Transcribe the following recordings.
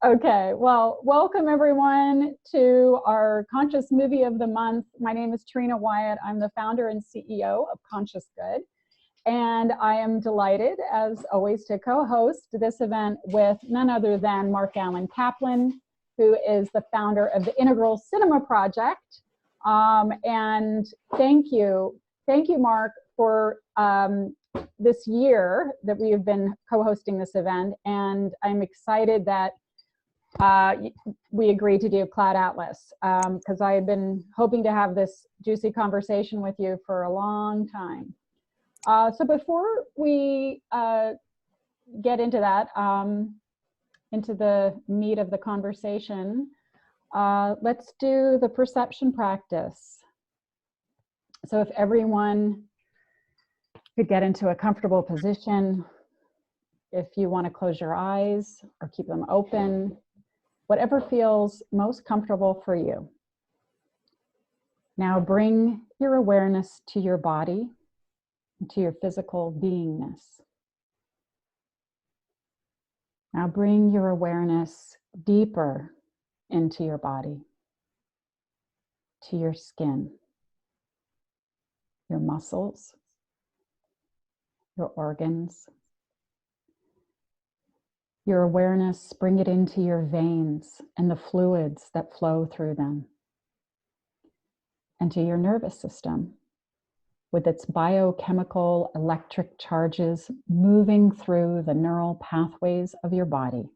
Okay, well, welcome everyone to our Conscious Movie of the Month. My name is Trina Wyatt. I'm the founder and CEO of Conscious Good. And I am delighted, as always, to co-host this event with none other than Mark Allen Kaplan, who is the founder of the Integral Cinema Project. And thank you, Mark, for this year that we have been co-hosting this event. And I'm excited that we agreed to do Cloud Atlas because I had been hoping to have this juicy conversation with you for a long time. So before we get into that, into the meat of the conversation, let's do the perception practice. So if everyone could get into a comfortable position, if you want to close your eyes or keep them open, whatever feels most comfortable for you. Now bring your awareness to your body, to your physical beingness. Now bring your awareness deeper into your body, to your skin, your muscles, your organs. Your awareness, bring it into your veins and the fluids that flow through them, and to your nervous system with its biochemical electric charges moving through the neural pathways of your body.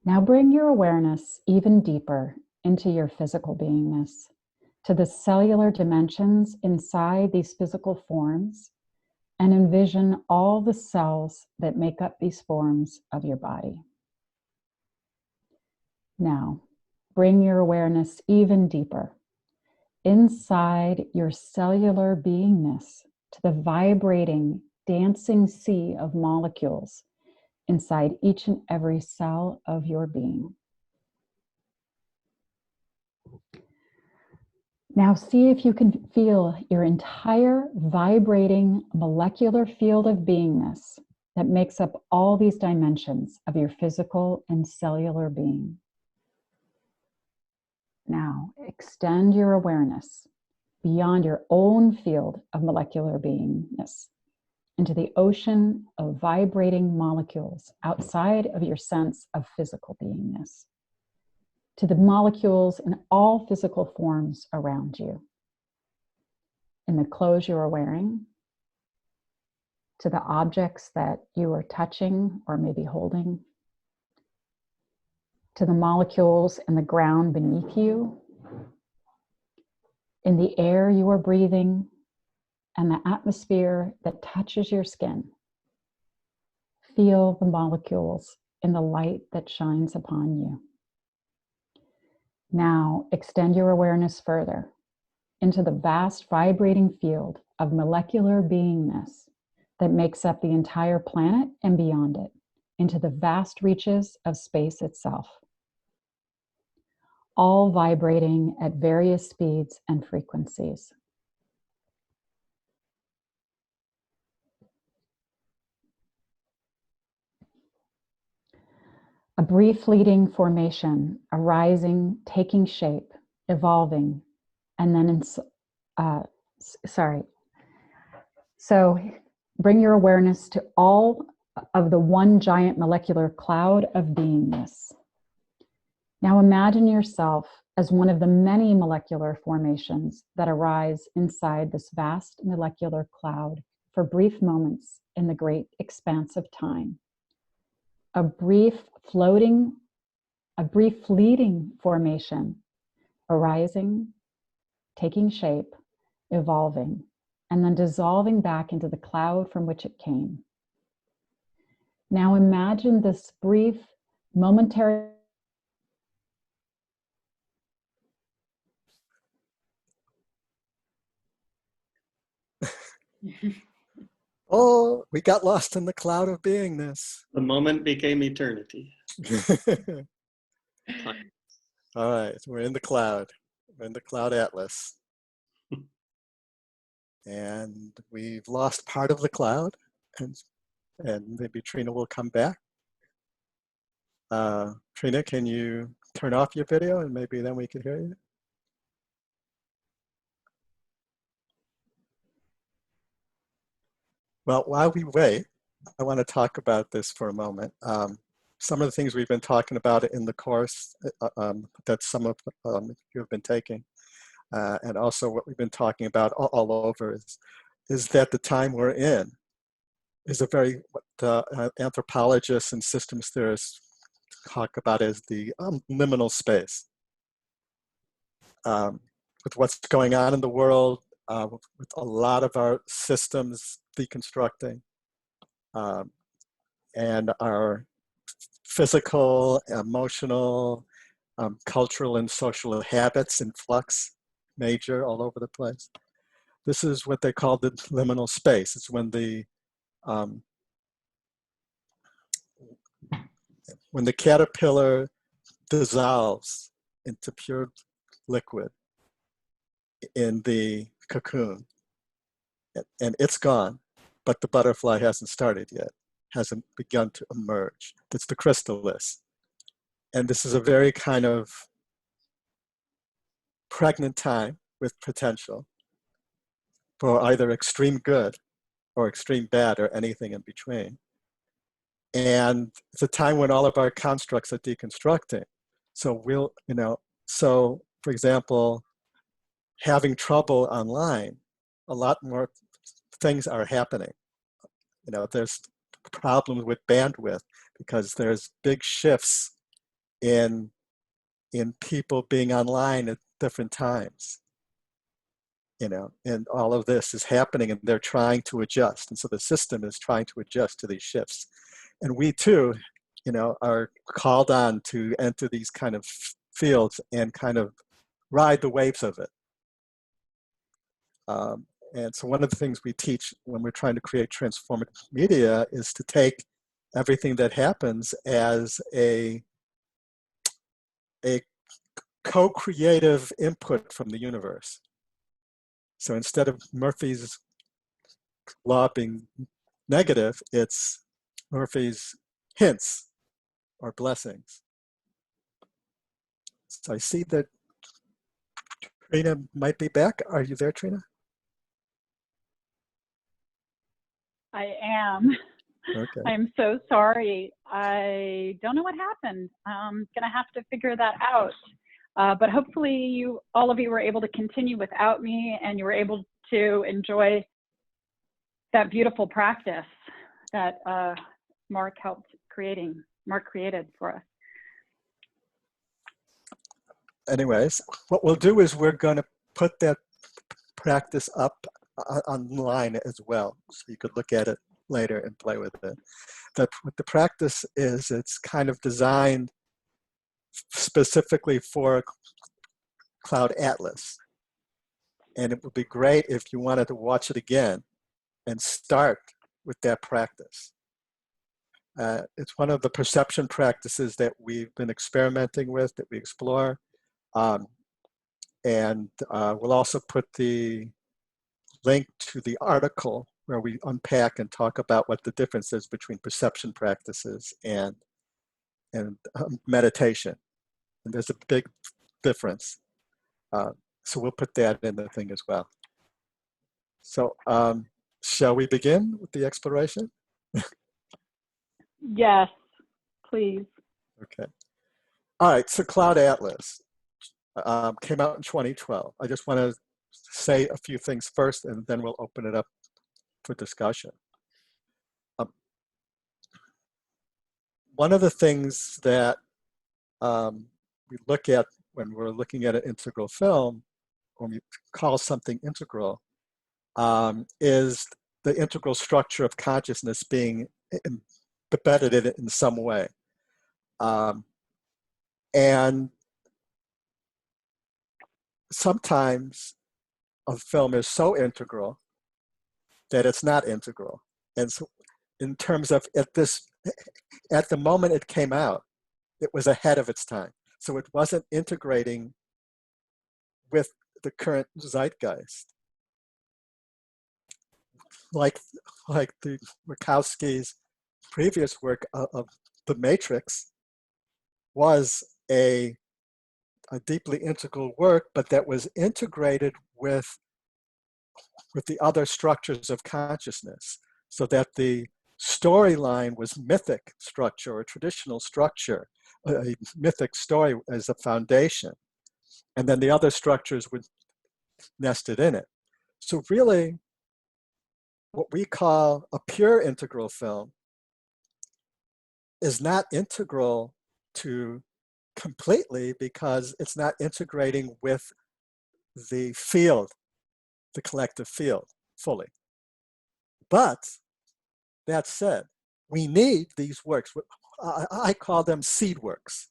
Now bring your awareness even deeper into your physical beingness, to the cellular dimensions inside these physical forms, and envision all the cells that make up these forms of your body. Now, bring your awareness even deeper inside your cellular beingness to the vibrating, dancing sea of molecules inside each and every cell of your being. Now see if you can feel your entire vibrating molecular field of beingness that makes up all these dimensions of your physical and cellular being. Now extend your awareness beyond your own field of molecular beingness into the ocean of vibrating molecules outside of your sense of physical beingness, to the molecules in all physical forms around you, in the clothes you are wearing, to the objects that you are touching or maybe holding, to the molecules in the ground beneath you, in the air you are breathing, and the atmosphere that touches your skin. Feel the molecules in the light that shines upon you. Now extend your awareness further into the vast vibrating field of molecular beingness that makes up the entire planet and beyond it, into the vast reaches of space itself, all vibrating at various speeds and frequencies. A brief fleeting formation, arising, taking shape, evolving, and then, So bring your awareness to all of the one giant molecular cloud of beingness. Now imagine yourself as one of the many molecular formations that arise inside this vast molecular cloud for brief moments in the great expanse of time. A brief fleeting formation, arising, taking shape, evolving, and then dissolving back into the cloud from which it came. Now imagine this brief, momentary Oh, we got lost in the cloud of beingness. The moment became eternity. All right, we're in the cloud. We're in the Cloud Atlas. And we've lost part of the cloud, and maybe Trina will come back. Trina, can you turn off your video and maybe then we can hear you? Well, while we wait, I want to talk about this for a moment. Some of the things we've been talking about in the course that some of you have been taking, and also what we've been talking about all over is that the time we're in is a very, what anthropologists and systems theorists talk about as the liminal space. With what's going on in the world, with a lot of our systems deconstructing, and our physical, emotional, cultural, and social habits in flux, major all over the place. This is what they call the liminal space. It's when the caterpillar dissolves into pure liquid in the cocoon, and it's gone, but the butterfly hasn't started yet, hasn't begun to emerge. It's the chrysalis. And this is a very kind of pregnant time with potential for either extreme good or extreme bad or anything in between. And it's a time when all of our constructs are deconstructing. So so for example, having trouble online, a lot more things are happening. There's problems with bandwidth because there's big shifts in people being online at different times. And all of this is happening and they're trying to adjust. And so the system is trying to adjust to these shifts. And we too, are called on to enter these kind of fields and kind of ride the waves of it. And so one of the things we teach when we're trying to create transformative media is to take everything that happens as a co-creative input from the universe. So instead of Murphy's law being negative, it's Murphy's hints or blessings. So I see that Trina might be back. Are you there, Trina? I am. Okay. I'm so sorry. I don't know what happened. I'm going to have to figure that out. But hopefully all of you were able to continue without me and you were able to enjoy that beautiful practice that Mark created for us. Anyways, what we'll do is we're going to put that practice up online as well, so you could look at it later and play with it. What the practice is, it's kind of designed specifically for Cloud Atlas. And it would be great if you wanted to watch it again and start with that practice. It's one of the perception practices that we've been experimenting with, that we explore. And we'll also put the link to the article where we unpack and talk about what the difference is between perception practices and meditation. And there's a big difference. So we'll put that in the thing as well. So shall we begin with the exploration? Yes, please. Okay. All right, so Cloud Atlas came out in 2012. I just want to say a few things first, and then we'll open it up for discussion. One of the things that we look at when we're looking at an integral film, when we call something integral, is the integral structure of consciousness being embedded in it in some way. And sometimes a film is so integral that it's not integral. And so in terms of at the moment it came out, it was ahead of its time. So it wasn't integrating with the current zeitgeist. Like the Wachovski's previous work of The Matrix, was a deeply integral work, but that was integrated with the other structures of consciousness, so that the storyline was mythic structure or traditional structure, a mythic story as a foundation, and then the other structures were nested in it. So really, what we call a pure integral film is not integral to completely, because it's not integrating with the field, the collective field, fully. But that said, we need these works. I call them seed works.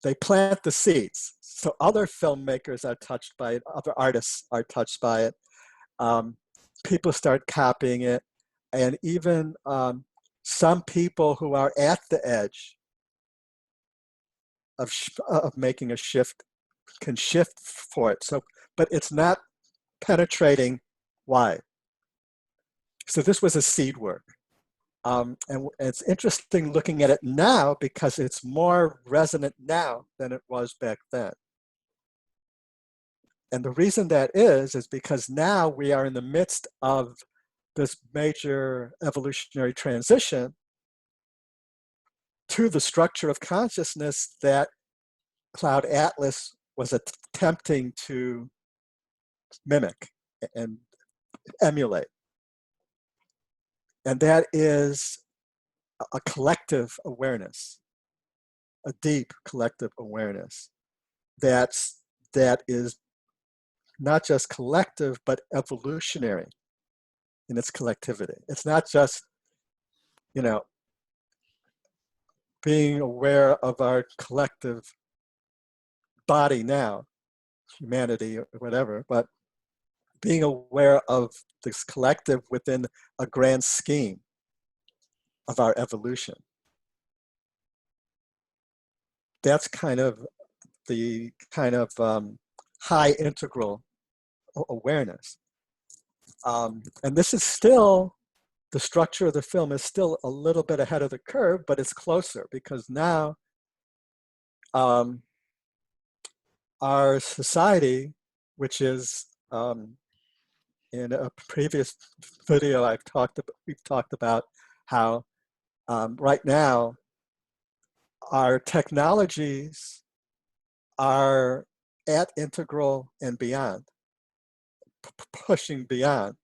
They plant the seeds. So other filmmakers are touched by it, other artists are touched by it. People start copying it. And even some people who are at the edge of making a shift can shift for it. So, but it's not penetrating wide. So this was a seed work. And it's interesting looking at it now because it's more resonant now than it was back then. And the reason that is because now we are in the midst of this major evolutionary transition to the structure of consciousness that Cloud Atlas was attempting to mimic and emulate. And that is a collective awareness, a deep collective awareness that is not just collective, but evolutionary in its collectivity. It's not just, being aware of our collective body now, humanity or whatever, but being aware of this collective within a grand scheme of our evolution. That's kind of the high integral awareness. And this is still, the structure of the film is still a little bit ahead of the curve, but it's closer because now our society, which is in a previous video we've talked about how right now our technologies are at integral and beyond, pushing beyond,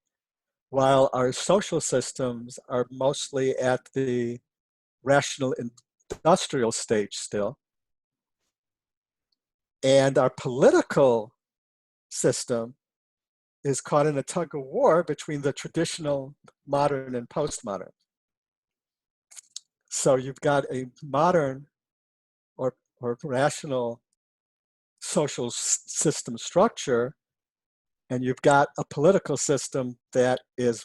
while our social systems are mostly at the rational industrial stage still. And our political system is caught in a tug of war between the traditional, modern, and postmodern. So you've got a modern or rational social system structure, and you've got a political system that is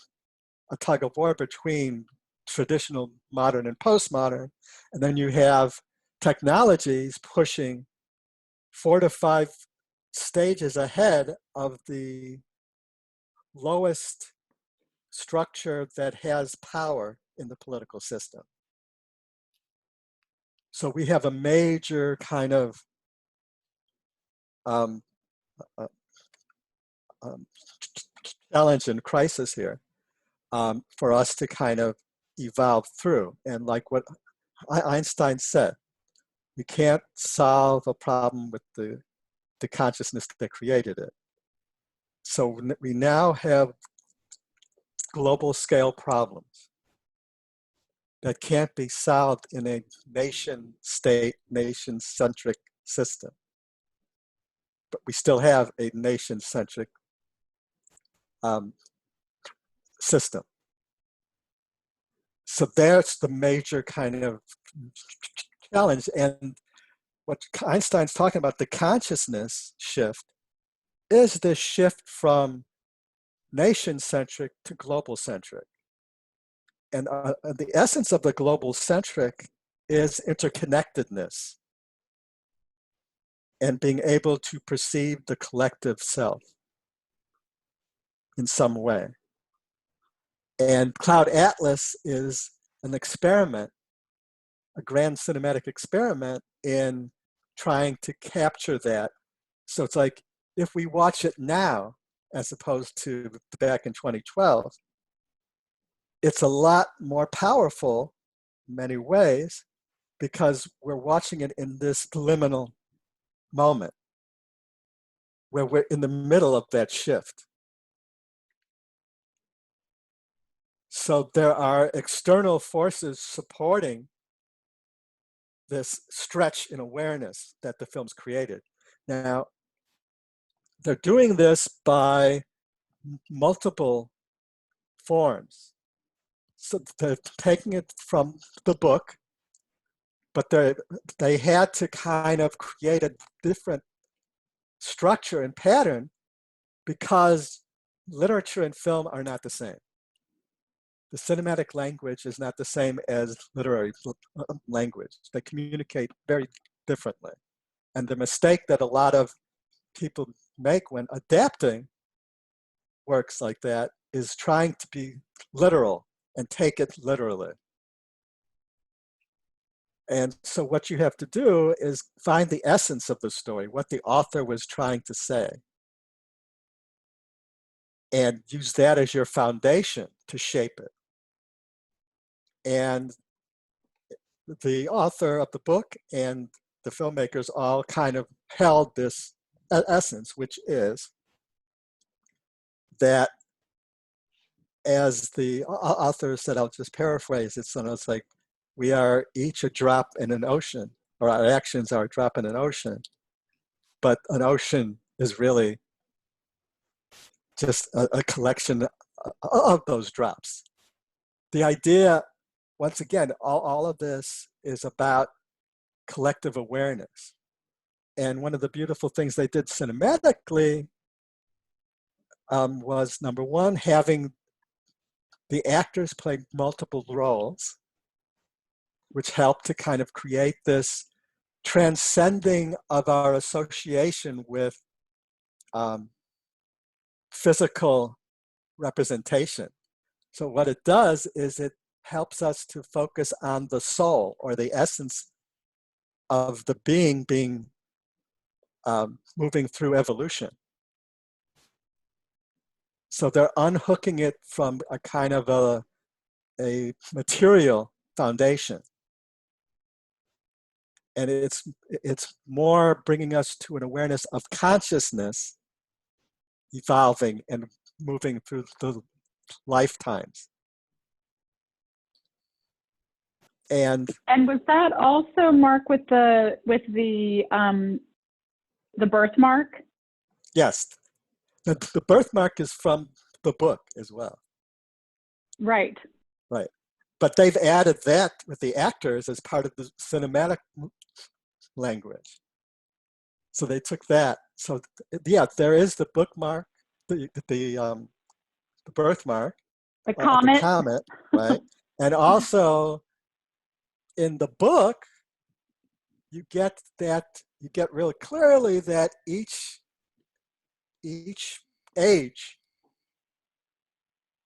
a tug of war between traditional, modern, and postmodern. And then you have technologies pushing 4 to 5 stages ahead of the lowest structure that has power in the political system. So we have a major kind of challenge and crisis here for us to kind of evolve through. And like what Einstein said, you can't solve a problem with the consciousness that created it. So we now have global scale problems that can't be solved in a nation state, nation centric system. But we still have a nation centric system. So that's the major kind of challenge. And what Einstein's talking about, the consciousness shift, is the shift from nation-centric to global-centric. And the essence of the global-centric is interconnectedness and being able to perceive the collective self in some way. And Cloud Atlas is an experiment a grand cinematic experiment in trying to capture that. So it's like, if we watch it now, as opposed to back in 2012, it's a lot more powerful in many ways because we're watching it in this liminal moment where we're in the middle of that shift. So there are external forces supporting this stretch in awareness that the film's created. Now, they're doing this by multiple forms. So they're taking it from the book, but they had to kind of create a different structure and pattern because literature and film are not the same. The cinematic language is not the same as literary language. They communicate very differently. And the mistake that a lot of people make when adapting works like that is trying to be literal and take it literally. And so what you have to do is find the essence of the story, what the author was trying to say, and use that as your foundation to shape it. And the author of the book and the filmmakers all kind of held this essence, which is that, as the author said, I'll just paraphrase it, so it's like, we are each a drop in an ocean, or our actions are a drop in an ocean, but an ocean is really just a collection of those drops. The idea, once again, all of this is about collective awareness. And one of the beautiful things they did cinematically was, number one, having the actors play multiple roles, which helped to kind of create this transcending of our association with physical representation. So what it does is it helps us to focus on the soul, or the essence of the being moving through evolution. So they're unhooking it from a kind of a material foundation. And it's more bringing us to an awareness of consciousness evolving and moving through the lifetimes. And was that also, Mark, with the birthmark? yes, the birthmark is from the book as well. Right. Right. But they've added that with the actors as part of the cinematic language. So they took that. So yeah, there is the bookmark, the birthmark, The comet. the comet, right? And also in the book, you get really clearly that each age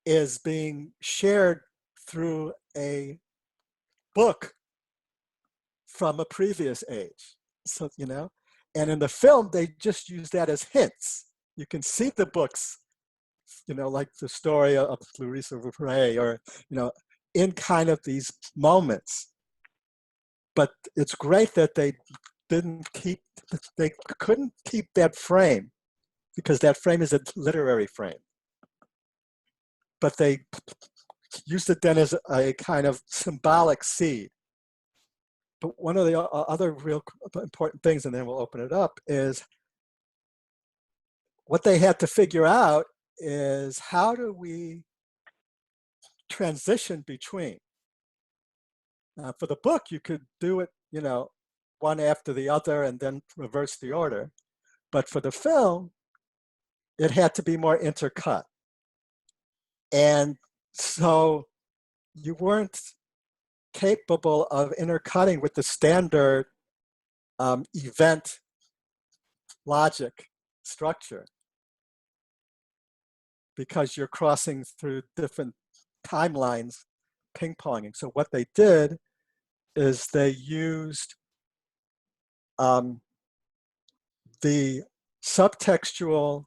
is being shared through a book from a previous age. So, and in the film, they just use that as hints. You can see the books, like the story of Clarissa Ray, or, in kind of these moments. But it's great that they couldn't keep that frame, because that frame is a literary frame. But they used it then as a kind of symbolic seed. But one of the other real important things, and then we'll open it up, is what they had to figure out is, how do we transition between? For the book, you could do it, one after the other and then reverse the order. But for the film, it had to be more intercut. And so you weren't capable of intercutting with the standard event logic structure, because you're crossing through different timelines, ping-ponging. So what they did is they used the subtextual,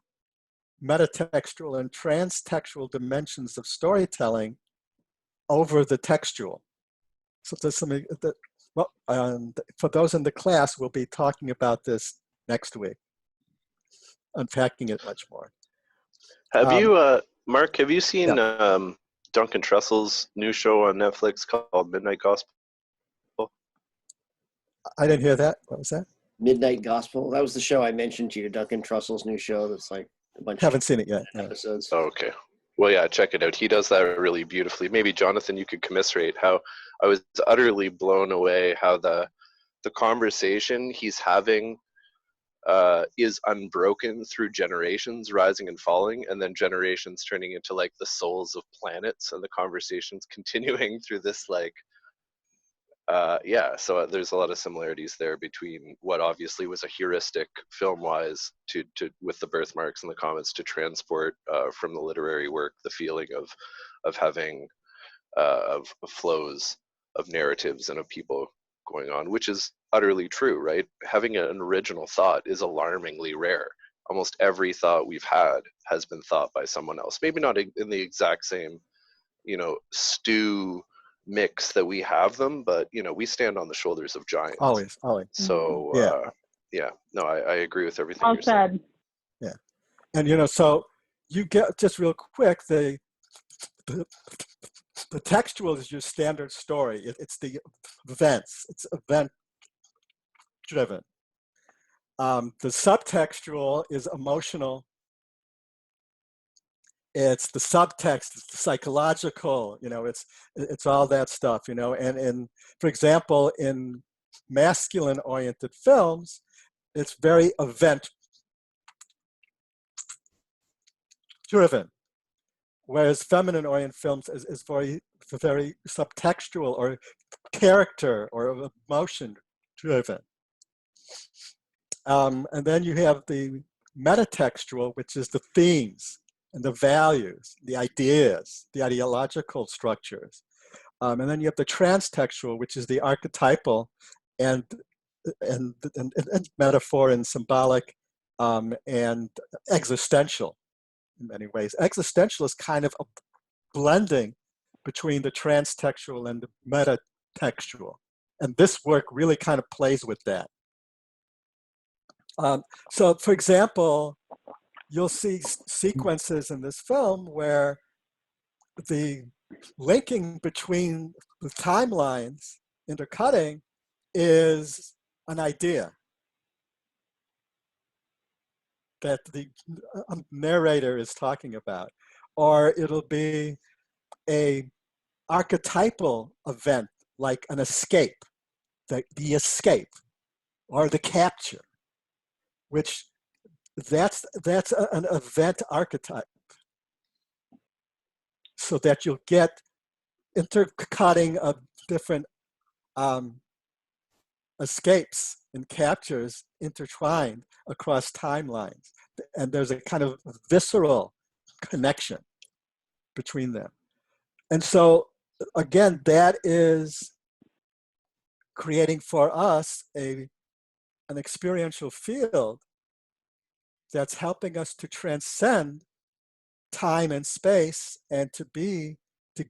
metatextual, and transtextual dimensions of storytelling over the textual. So there's something that, well, for those in the class, we'll be talking about this next week, unpacking it much more. Have you, Mark, have you seen yeah. Duncan Trussell's new show on Netflix called Midnight Gospel? I didn't hear that. What was that? Midnight Gospel. That was the show I mentioned to you, Duncan Trussell's new show that's like a bunch Haven't seen it yet. episodes. Oh, okay. Well, yeah, check it out. He does that really beautifully. Maybe, Jonathan, you could commiserate how I was utterly blown away how the conversation he's having is unbroken through generations rising and falling, and then generations turning into like the souls of planets, and the conversations continuing through this like yeah, so there's a lot of similarities there between what obviously was a heuristic film-wise to with the birthmarks and the comments to transport from the literary work the feeling of having of flows of narratives and of people going on, which is utterly true, right? Having an original thought is alarmingly rare. Almost every thought we've had has been thought by someone else. Maybe not in the exact same, stew mix that we have them, but we stand on the shoulders of giants. Always. So yeah, no, I agree with everything Well you're saying. Yeah, and so you get, just real quick, the textual is your standard story. It's the events. It's event driven. The subtextual is emotional. It's the subtext, it's the psychological, it's all that stuff, and for example, in masculine oriented films, it's very event driven, whereas feminine oriented films is very subtextual or character or emotion driven. And then you have the metatextual, which is the themes and the values, the ideas, the ideological structures. And then you have the transtextual, which is the archetypal and metaphor and symbolic and existential in many ways. Existential is kind of a blending between the transtextual and the metatextual. And this work really kind of plays with that. So for example, you'll see sequences in this film where the linking between the timelines, intercutting, is an idea that the narrator is talking about, or it'll be a archetypal event like an escape, the escape, or the capture, which that's an event archetype, so that you'll get intercutting of different escapes and captures intertwined across timelines. And there's a kind of visceral connection between them. And so, again, that is creating for us an experiential field that's helping us to transcend time and space and to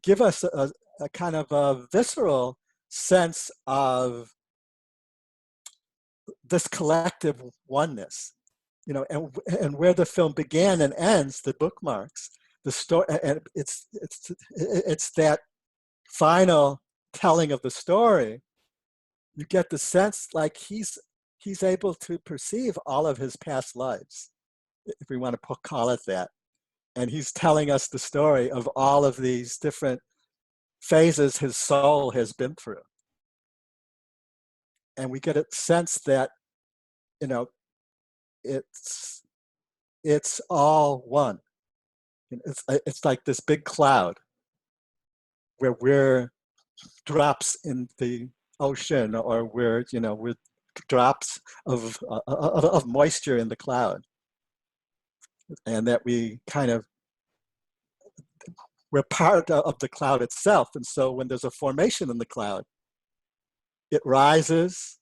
give us a kind of a visceral sense of this collective oneness, and where the film began and ends, the bookmarks, the story, and it's that final telling of the story. You get the sense like he's able to perceive all of his past lives, if we want to call it that. And he's telling us the story of all of these different phases his soul has been through. And we get a sense that, it's all one. It's like this big cloud where we're drops in the ocean, or we're drops of moisture in the cloud, and that we're part of the cloud itself. And so when there's a formation in the cloud, it rises,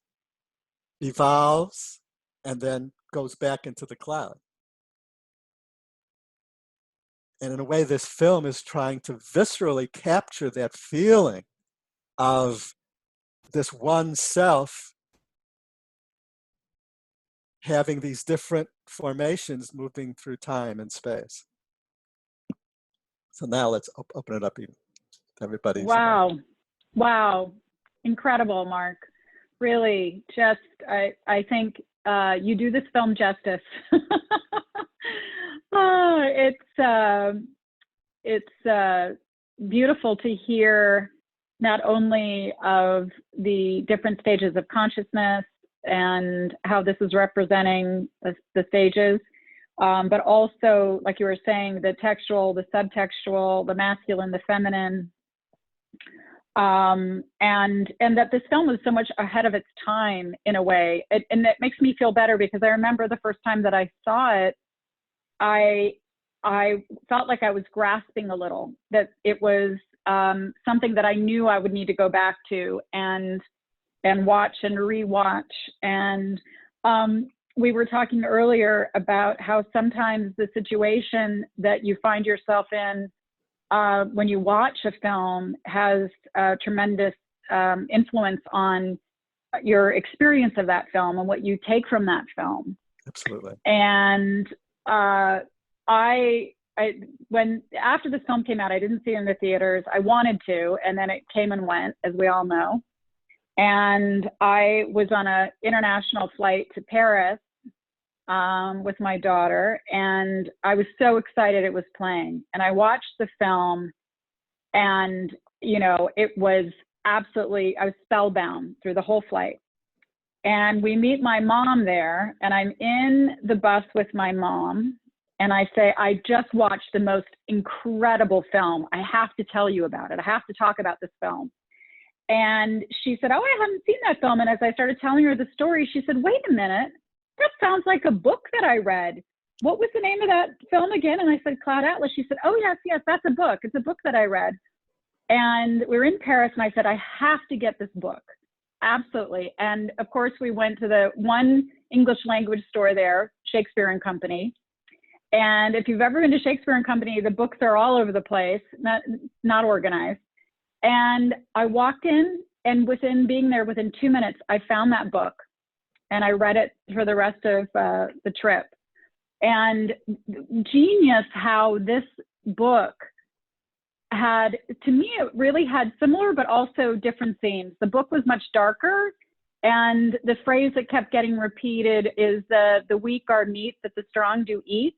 evolves, and then goes back into the cloud. And in a way, this film is trying to viscerally capture that feeling of this one self having these different formations moving through time and space. So now let's open it up to everybody. Wow. Wow. Incredible, Mark. Really, just, I think you do this film justice. It's beautiful to hear not only of the different stages of consciousness and how this is representing the stages, but also, like you were saying, the textual, the subtextual, the masculine, the feminine, and that this film was so much ahead of its time in a way. And that makes me feel better, because I remember the first time that I saw it, I felt like I was grasping a little, that it was something that I knew I would need to go back to and watch and rewatch. And we were talking earlier about how sometimes the situation that you find yourself in when you watch a film has a tremendous influence on your experience of that film and what you take from that film. Absolutely. And when after this film came out, I didn't see it in the theaters. I wanted to, and then it came and went, as we all know. And I was on an international flight to Paris with my daughter, and I was so excited it was playing. And I watched the film, and you know, it was absolutely, I was spellbound through the whole flight. And we meet my mom there, and I'm in the bus with my mom, and I say, I just watched the most incredible film. I have to tell you about it. I have to talk about this film. And she said, oh, I haven't seen that film. And as I started telling her the story, she said, wait a minute, that sounds like a book that I read. What was the name of that film again? And I said, Cloud Atlas. She said, oh, yes, yes, that's a book. It's a book that I read. And we were in Paris, and I said, I have to get this book. Absolutely. And of course, we went to the one English language store there, Shakespeare and Company. And if you've ever been to Shakespeare and Company, the books are all over the place, not organized. And I walked in, and within 2 minutes, I found that book, and I read it for the rest of the trip. And genius how this book had, to me, it really had similar but also different themes. The book was much darker, and the phrase that kept getting repeated is the weak are meat that the strong do eat.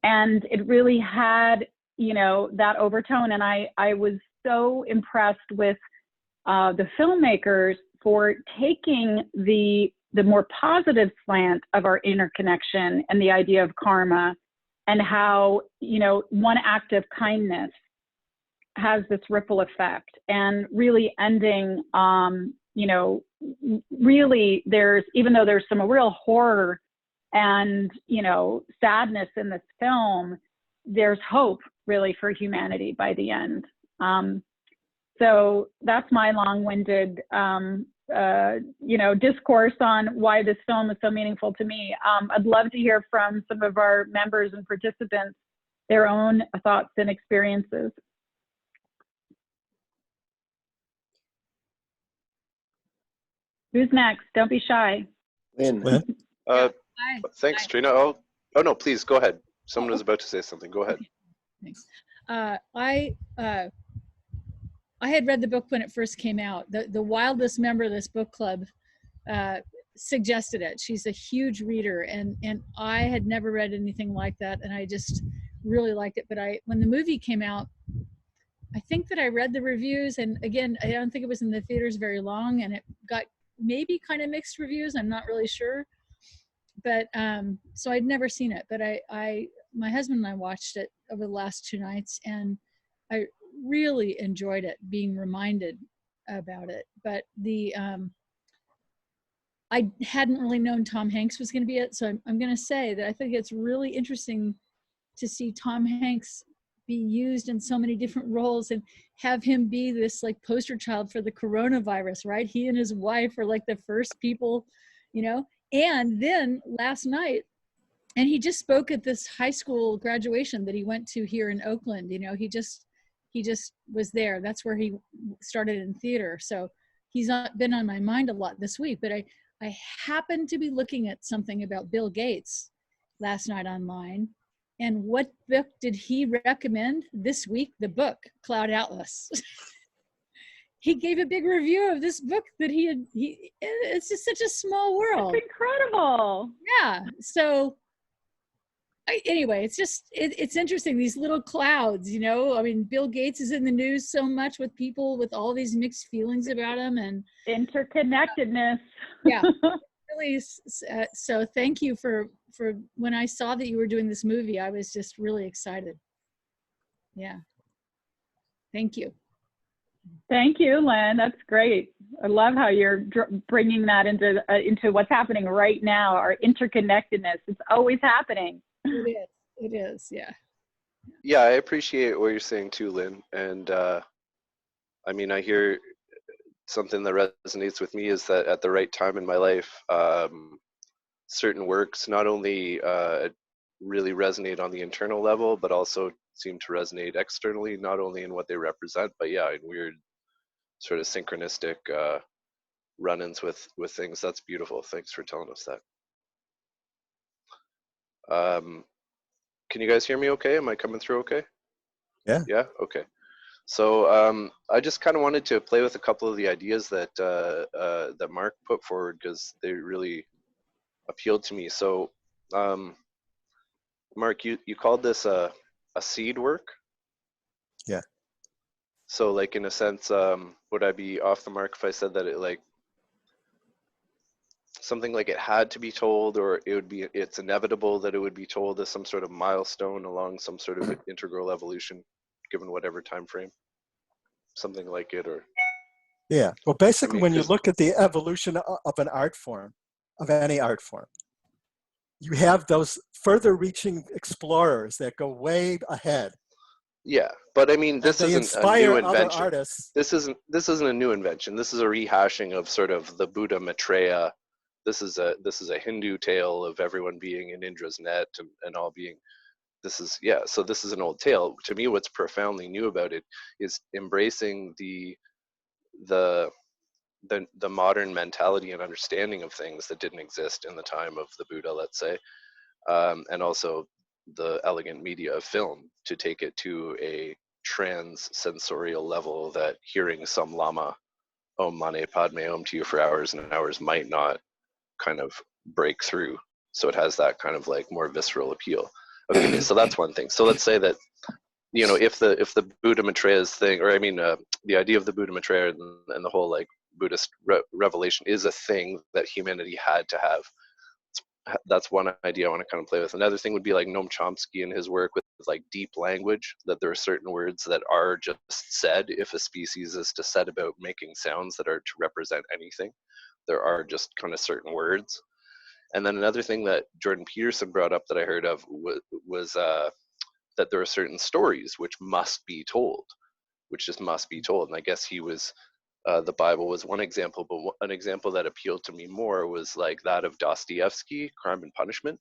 And it really had, you know, that overtone. And I was so impressed with the filmmakers for taking the more positive slant of our interconnection and the idea of karma, and how, you know, one act of kindness has this ripple effect, and really ending, you know, really even though there's some real horror and, you know, sadness in this film, there's hope really for humanity by the end. So that's my long-winded, you know, discourse on why this film is so meaningful to me. I'd love to hear from some of our members and participants, their own thoughts and experiences. Who's next? Don't be shy. Lynn. Thanks, Trina. Oh no, please go ahead. Someone was about to say something. Go ahead. Thanks. I had read the book when it first came out. The wildest member of this book club suggested it. She's a huge reader, and I had never read anything like that, and I just really liked it. But when the movie came out, I think that I read the reviews, and again, I don't think it was in the theaters very long, and it got maybe kind of mixed reviews. I'm not really sure. But so I'd never seen it, but my husband and I watched it over the last 2 nights, and I really enjoyed it, being reminded about it. But I hadn't really known Tom Hanks was going to be it, so I'm going to say that I think it's really interesting to see Tom Hanks be used in so many different roles and have him be this like poster child for the coronavirus, right? He and his wife are like the first people, you know. And then last night, and he just spoke at this high school graduation that he went to here in Oakland. You know, he just was there. That's where he started in theater. So he's not been on my mind a lot this week, but I happened to be looking at something about Bill Gates last night online. And what book did he recommend this week? The book, Cloud Atlas. He gave a big review of this book that it's just such a small world. It's incredible. Yeah. So anyway, it's interesting, these little clouds, you know. I mean, Bill Gates is in the news so much with people with all these mixed feelings about him, and Interconnectedness. yeah, really. So thank you for when I saw that you were doing this movie, I was just really excited. Yeah. Thank you. Thank you, Lynn. That's great. I love how you're bringing that into what's happening right now, our interconnectedness. It's always happening. It is, yeah. Yeah, I appreciate what you're saying too, Lynn. And I mean, I hear something that resonates with me is that at the right time in my life, certain works not only really resonate on the internal level, but also seem to resonate externally, not only in what they represent, but yeah, in weird sort of synchronistic run-ins with things. That's beautiful. Thanks for telling us that. Can you guys hear me okay? Am I coming through okay? Yeah. Yeah? Okay. So I just kind of wanted to play with a couple of the ideas that that Mark put forward, because they really appealed to me. So Mark, you called this a seed work? Yeah. So like in a sense, would I be off the mark if I said that it like something like it had to be told, or it's inevitable that it would be told as some sort of milestone along some sort of integral evolution, given whatever time frame, something like it? Or Yeah. Well, basically, I mean, when you look at the evolution of an art form, of any art form, you have those further reaching explorers that go way ahead. yeah, but I mean, this they isn't a new inspire other invention. artists. This isn't a new invention. This is a rehashing of sort of the Buddha Maitreya. This is a Hindu tale of everyone being in Indra's net and all being. So this is an old tale. To me, what's profoundly new about it is embracing the modern mentality and understanding of things that didn't exist in the time of the Buddha, let's say, and also the elegant media of film to take it to a trans-sensorial level that hearing some lama Om Mane Padme Om to you for hours and hours might not kind of break through. So it has that kind of like more visceral appeal. Okay, so that's one thing. So let's say that, you know, if the Buddha Maitreya's thing, or I mean, the idea of the Buddha Maitreya and the whole like Buddhist revelation is a thing that humanity had to have. That's one idea I want to kind of play with. Another thing would be like Noam Chomsky and his work with like deep language, that there are certain words that are just said if a species is to set about making sounds that are to represent anything. There are just kind of certain words. And then another thing that Jordan Peterson brought up that I heard of was that there are certain stories which must be told, which just must be told. And I guess he was, the Bible was one example, but an example that appealed to me more was like that of Dostoevsky, Crime and Punishment.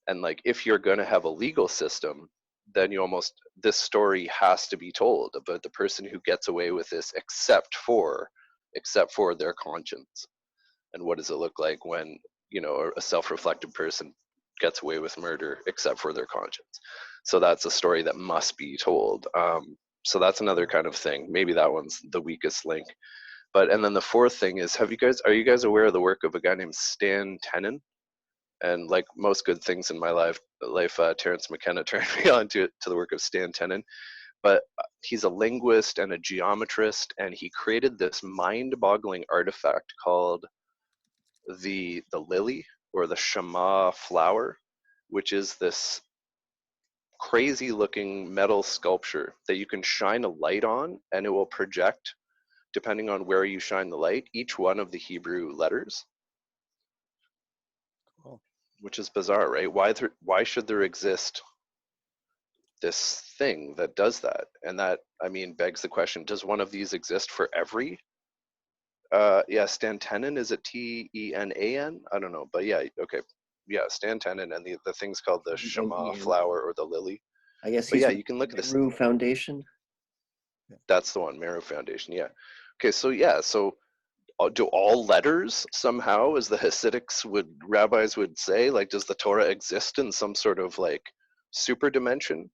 And like, if you're going to have a legal system, then this story has to be told about the person who gets away with this, except for their conscience. And what does it look like when, you know, a self-reflective person gets away with murder except for their conscience? So that's a story that must be told. So that's another kind of thing. Maybe that one's the weakest link. And then the fourth thing is, are you guys aware of the work of a guy named Stan Tenen? And like most good things in my life, Terence McKenna turned me on to the work of Stan Tenen. But he's a linguist and a geometrist, and he created this mind-boggling artifact called the lily, or the Shama flower, which is this crazy looking metal sculpture that you can shine a light on, and it will project, depending on where you shine the light, each one of the Hebrew letters. Cool. Which is bizarre, right? Why should there exist this thing that does that. And that, I mean, begs the question, does one of these exist for every yeah, stantenin, is it Tenan? I don't know, but yeah, okay. Yeah, stantenin, and the thing's called the shama flower or the lily. I guess But he's yeah, you can look at this. Meru Foundation. That's the one, Meru Foundation, yeah. Okay, so yeah, so do all letters somehow, as the Hasidics rabbis would say, like, does the Torah exist in some sort of like super dimension?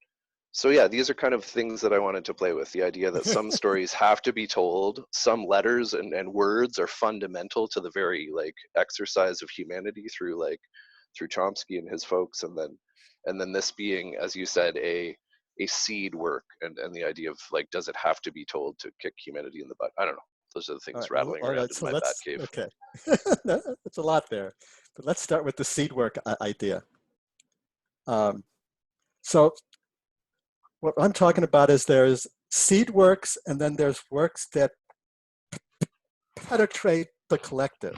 So yeah, these are kind of things that I wanted to play with. The idea that some stories have to be told, some letters and words are fundamental to the very like exercise of humanity through Chomsky and his folks, and then this being, as you said, a seed work, and the idea of like, does it have to be told to kick humanity in the butt? I don't know. Those are the things rattling around in my bat cave. Okay, that's a lot there, but let's start with the seed work idea. So what I'm talking about is there's seed works, and then there's works that penetrate the collective.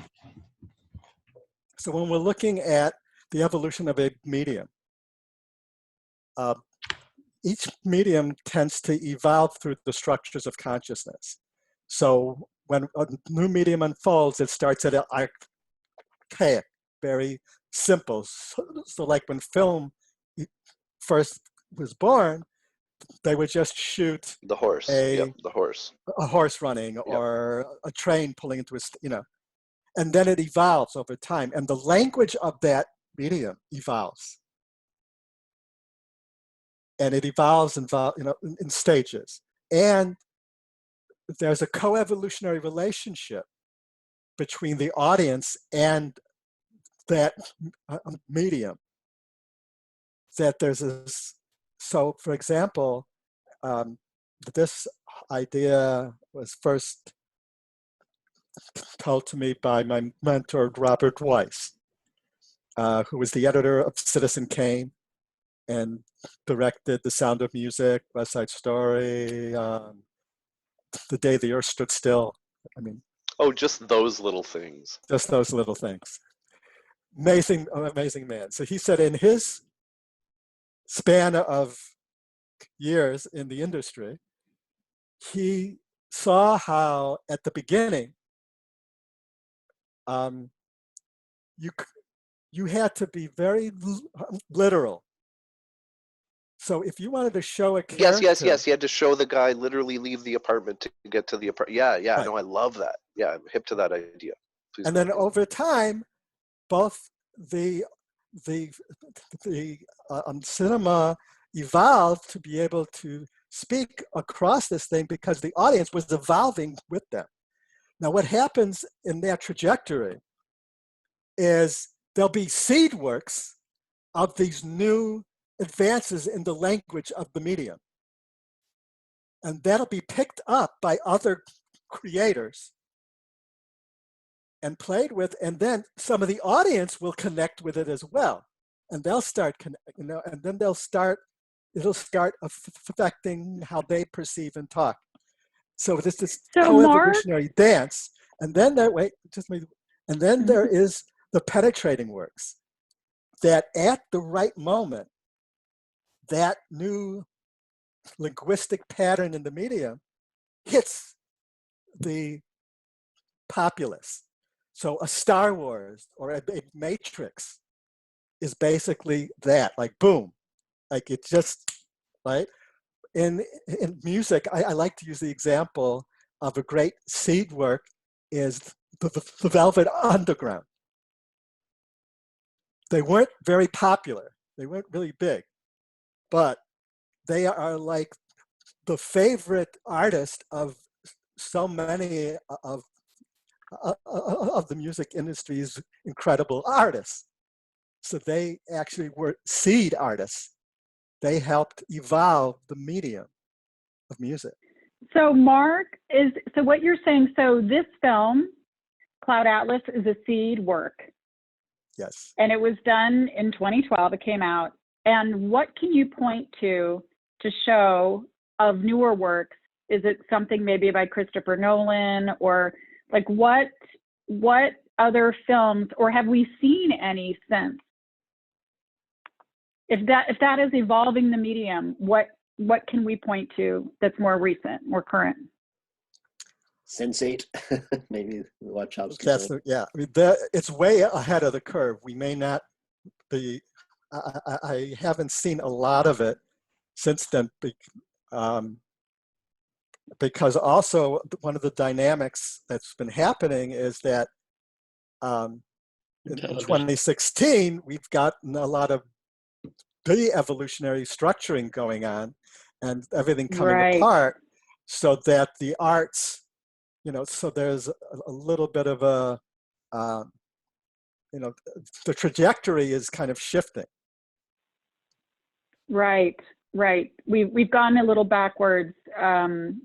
So when we're looking at the evolution of a medium, each medium tends to evolve through the structures of consciousness. So when a new medium unfolds, it starts at an archaic, very simple. So like when film first was born, they would just shoot the horse, the horse running, or a train pulling into a, and then it evolves over time, and the language of that medium evolves, and it evolves in stages, and there's a co-evolutionary relationship between the audience and that medium. That there's this. So, for example, this idea was first told to me by my mentor, Robert Weiss, who was the editor of Citizen Kane and directed The Sound of Music, West Side Story, The Day the Earth Stood Still. I mean, oh, just those little things. Just those little things. Amazing, amazing man. So he said in his span of years in the industry, he saw how at the beginning you had to be very literal. So if you wanted to show a character, yes, you had to show the guy literally leave the apartment to get to the apartment. Yeah, right. No, I love that. Yeah, I'm hip to that idea. Please. And then over time, both the cinema evolved to be able to speak across this thing because the audience was evolving with them. Now, what happens in that trajectory is there'll be seed works of these new advances in the language of the medium. And that'll be picked up by other creators and played with, and then some of the audience will connect with it as well. And they'll start, and then it'll start affecting how they perceive and talk. So this is co-evolutionary dance. And then there is the penetrating works that at the right moment, that new linguistic pattern in the medium hits the populace. So a Star Wars or a Matrix is basically that, like boom, like it just, right? In music, I like to use the example of a great seed work is the Velvet Underground. They weren't very popular. They weren't really big, but they are like the favorite artist of so many of the music industry's incredible artists. So they actually were seed artists. They helped evolve the medium of music. So Mark, so what you're saying, so this film, Cloud Atlas, is a seed work. Yes. And it was done in 2012, it came out. And what can you point to show of newer works? Is it something maybe by Christopher Nolan, or like what other films, or have we seen any since? if that is evolving the medium, what can we point to that's more recent, more current? Sense8, maybe Wachovski. That's yeah. I mean, it's way ahead of the curve. We may not be. I haven't seen a lot of it since then, because also one of the dynamics that's been happening is that in 2016 we've gotten a lot of de-evolutionary structuring going on, and everything coming apart, so that the arts. So there's a little bit of a, the trajectory is kind of shifting. Right. We've gone a little backwards, and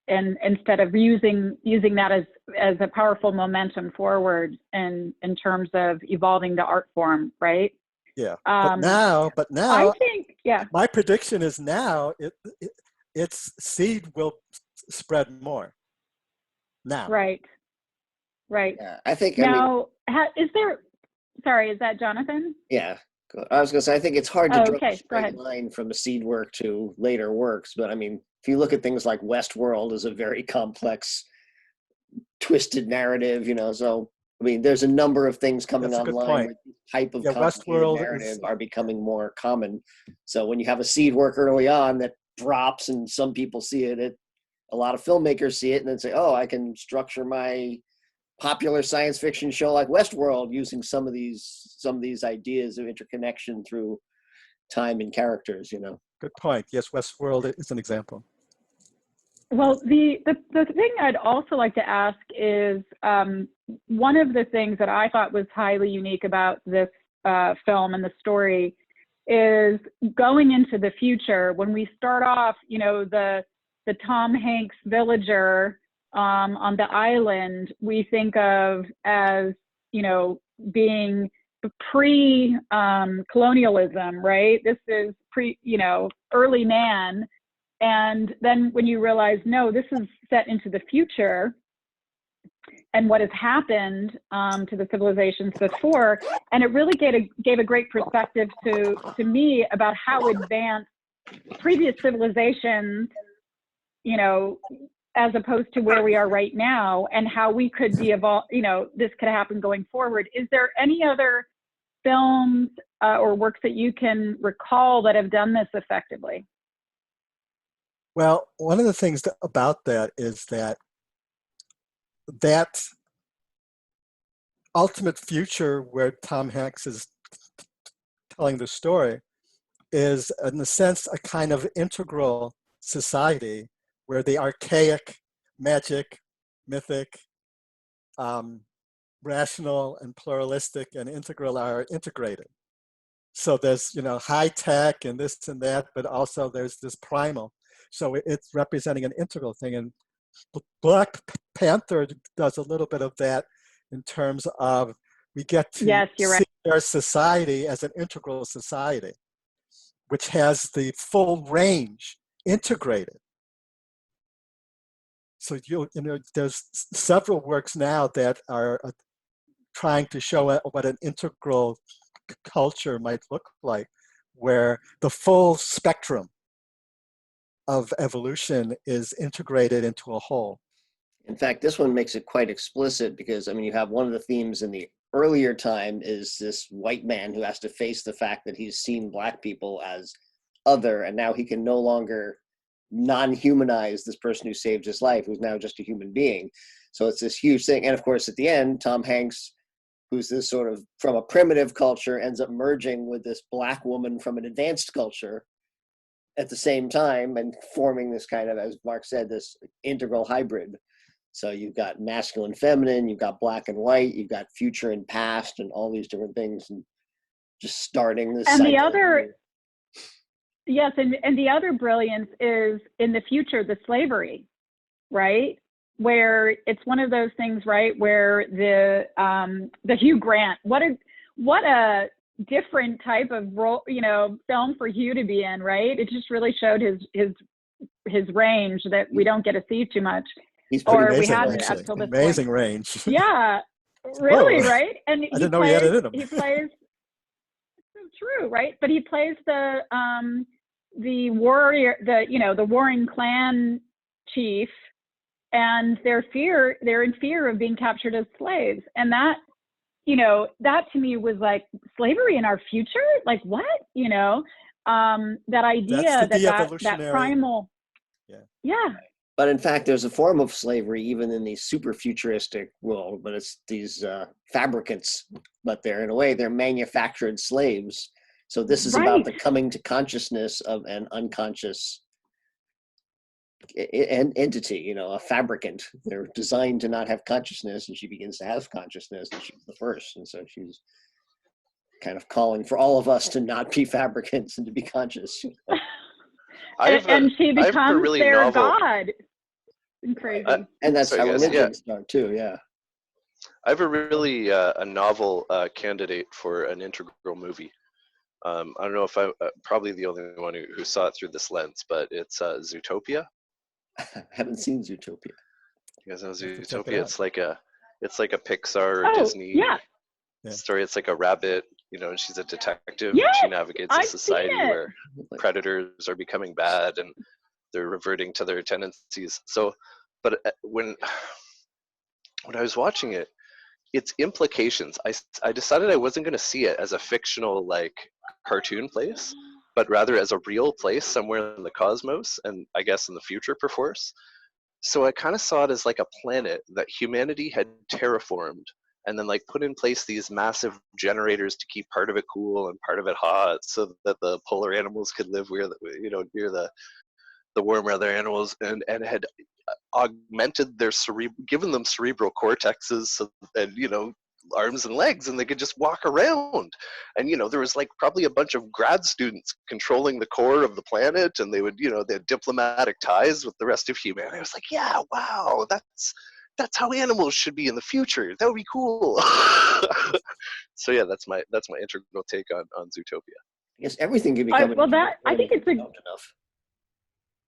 instead of using that as a powerful momentum forward, and in terms of evolving the art form, right? Yeah. But now, I think, my prediction is now its seed will spread more. Now. Right. Yeah, I think. Now, is there? Sorry, is that Jonathan? Yeah, I was going to say I think it's hard to draw a straight go ahead. line from the seed work to later works, but I mean, if you look at things like Westworld as a very complex, twisted narrative, so I mean, there's a number of things coming online. Where this type of complicated narrative are becoming more common. So when you have a seed work early on that drops, and some people see it, a lot of filmmakers see it and then say, oh, I can structure my popular science fiction show like Westworld using some of these ideas of interconnection through time and characters, Good point. Yes, Westworld is an example. Well, the thing I'd also like to ask is, one of the things that I thought was highly unique about this film and the story is going into the future. When we start off, the Tom Hanks villager on the island, we think of as, being pre-colonialism, right? This is early man. And then when you realize, no, this is set into the future and what has happened to the civilizations before. And it really gave a great perspective to me about how advanced previous civilizations, as opposed to where we are right now, and how we could be this could happen going forward. Is there any other films or works that you can recall that have done this effectively? Well, one of the things about that is that ultimate future where Tom Hanks is telling the story is, in a sense, a kind of integral society where the archaic, magic, mythic, rational and pluralistic and integral are integrated. So there's, high tech and this and that, but also there's this primal. So it's representing an integral thing. And Black Panther does a little bit of that in terms of we get to see our society as an integral society, which has the full range integrated. So there's several works now that are trying to show what an integral culture might look like, where the full spectrum of evolution is integrated into a whole. In fact, this one makes it quite explicit because, you have one of the themes in the earlier time is this white man who has to face the fact that he's seen Black people as other, and now he can no longer non-humanize this person who saved his life, who's now just a human being. So it's this huge thing. And of course, at the end, Tom Hanks, who's this sort of from a primitive culture, ends up merging with this Black woman from an advanced culture at the same time and forming this kind of, as Mark said, this integral hybrid. So you've got masculine, feminine, you've got Black and white, you've got future and past, and all these different things, and just starting this cycle. The other, yes, and the other brilliance is in the future, the slavery, right? Where it's one of those things, right, where the Hugh Grant, what a different type of role, film for Hugh to be in, right? It just really showed his range that we don't get to see too much. He's pretty amazing, we hadn't up till this amazing point. Range. Yeah, really, right? And I didn't know he had it in him. He plays. true, right? But he plays the warrior, the warring clan chief, and they're in fear of being captured as slaves. And that, that to me was like, slavery in our future? Like what? That idea that primal. Yeah. But in fact, there's a form of slavery even in the super futuristic world, but it's these fabricants, but in a way, they're manufactured slaves. So this is about the coming to consciousness of an unconscious entity, a fabricant. They're designed to not have consciousness, and she begins to have consciousness, and she's the first. And so she's kind of calling for all of us to not be fabricants and to be conscious. And she becomes really their god. Crazy. And that's how religions start too, yeah. I have a really a novel candidate for an integral movie. I don't know if I'm probably the only one who saw it through this lens, but it's Zootopia. I haven't seen Zootopia. You guys know Zootopia? It's like a Pixar or Disney story. It's like a rabbit, and she's a detective. And she navigates a society where predators are becoming bad and they're reverting to their tendencies. So, but when I was watching it, its implications, I decided I wasn't going to see it as a fictional cartoon place, but rather as a real place somewhere in the cosmos, and I guess in the future perforce. So I kind of saw it as like a planet that humanity had terraformed and then put in place these massive generators to keep part of it cool and part of it hot, so that the polar animals could live near the warm weather animals, and had augmented their given them cerebral cortexes, and arms and legs, and they could just walk around. And there was probably a bunch of grad students controlling the core of the planet, and they would they had diplomatic ties with the rest of humanity. I was like, yeah, wow, that's how animals should be in the future. That would be cool. So yeah, that's my integral take on Zootopia. I guess everything can become I think it's enough.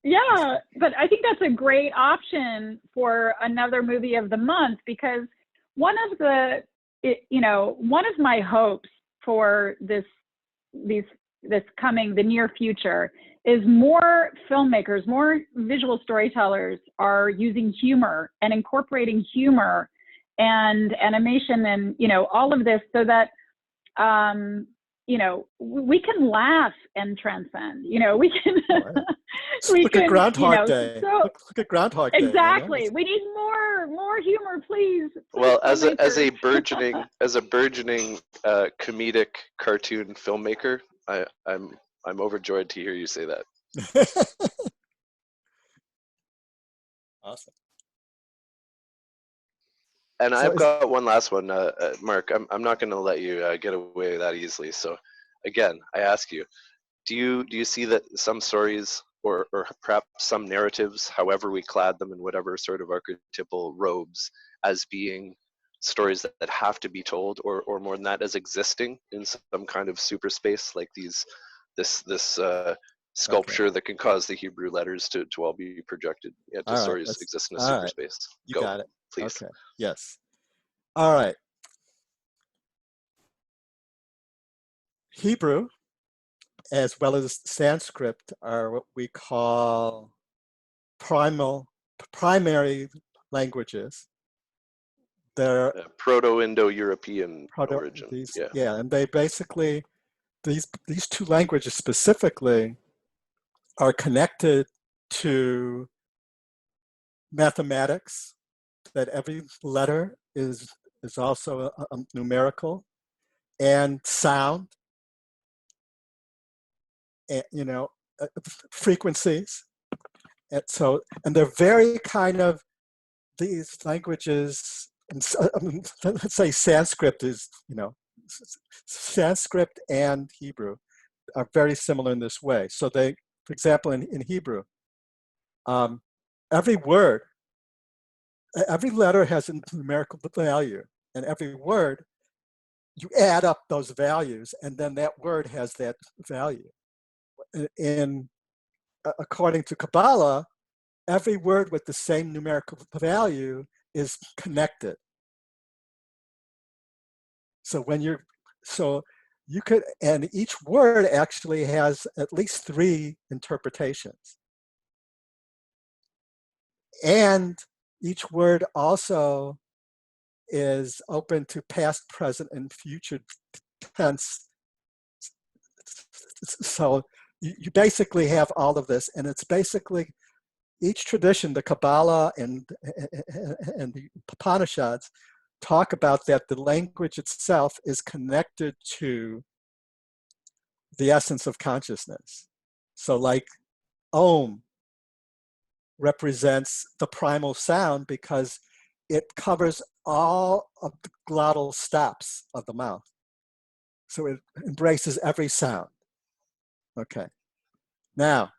Yeah, but I think that's a great option for another movie of the month, because one of my hopes for the near future is more filmmakers, more visual storytellers are using humor and incorporating humor and animation and all of this, so that we can laugh and transcend. We can. Look at Groundhog Day. Look at Groundhog Day. Exactly. We need more humor, please. Well, as a burgeoning comedic cartoon filmmaker, I'm overjoyed to hear you say that. Awesome. And I've got one last one, Mark. I'm not going to let you get away that easily. So, again, I ask you, do you see that some stories, or perhaps some narratives, however we clad them in whatever sort of archetypal robes, as being stories that have to be told, or more than that, as existing in some kind of super space, like this sculpture that can cause the Hebrew letters to all be projected? Yeah, stories exist in a super space. You got it. Please. Okay. Yes. All right. Hebrew, as well as Sanskrit, are what we call primary languages. They're Proto-Indo-European origin. And they basically, these two languages specifically are connected to mathematics, that every letter is also a numerical, and sound, and, frequencies. And they're very kind of, these languages, let's say Sanskrit is, Sanskrit and Hebrew are very similar in this way. So they, for example, in Hebrew, every letter has a numerical value, and every word, you add up those values, and then that word has that value. According to Kabbalah, every word with the same numerical value is connected. So you could, and each word actually has at least 3 interpretations. And each word also is open to past, present, and future tense. So you basically have all of this, and it's basically each tradition, the Kabbalah and the Upanishads, talk about that the language itself is connected to the essence of consciousness. So like Om represents the primal sound because it covers all of the glottal stops of the mouth. So it embraces every sound. Okay. Now,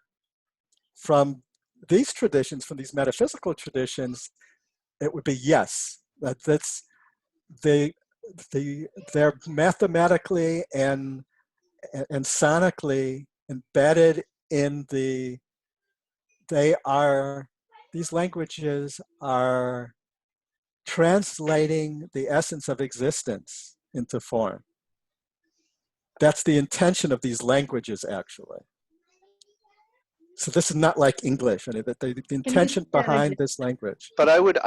from these traditions, from these metaphysical traditions, it would be yes. They're mathematically and sonically embedded in these languages are translating the essence of existence into form. That's the intention of these languages, actually. So this is not like English. I mean, the intention behind this language. But I would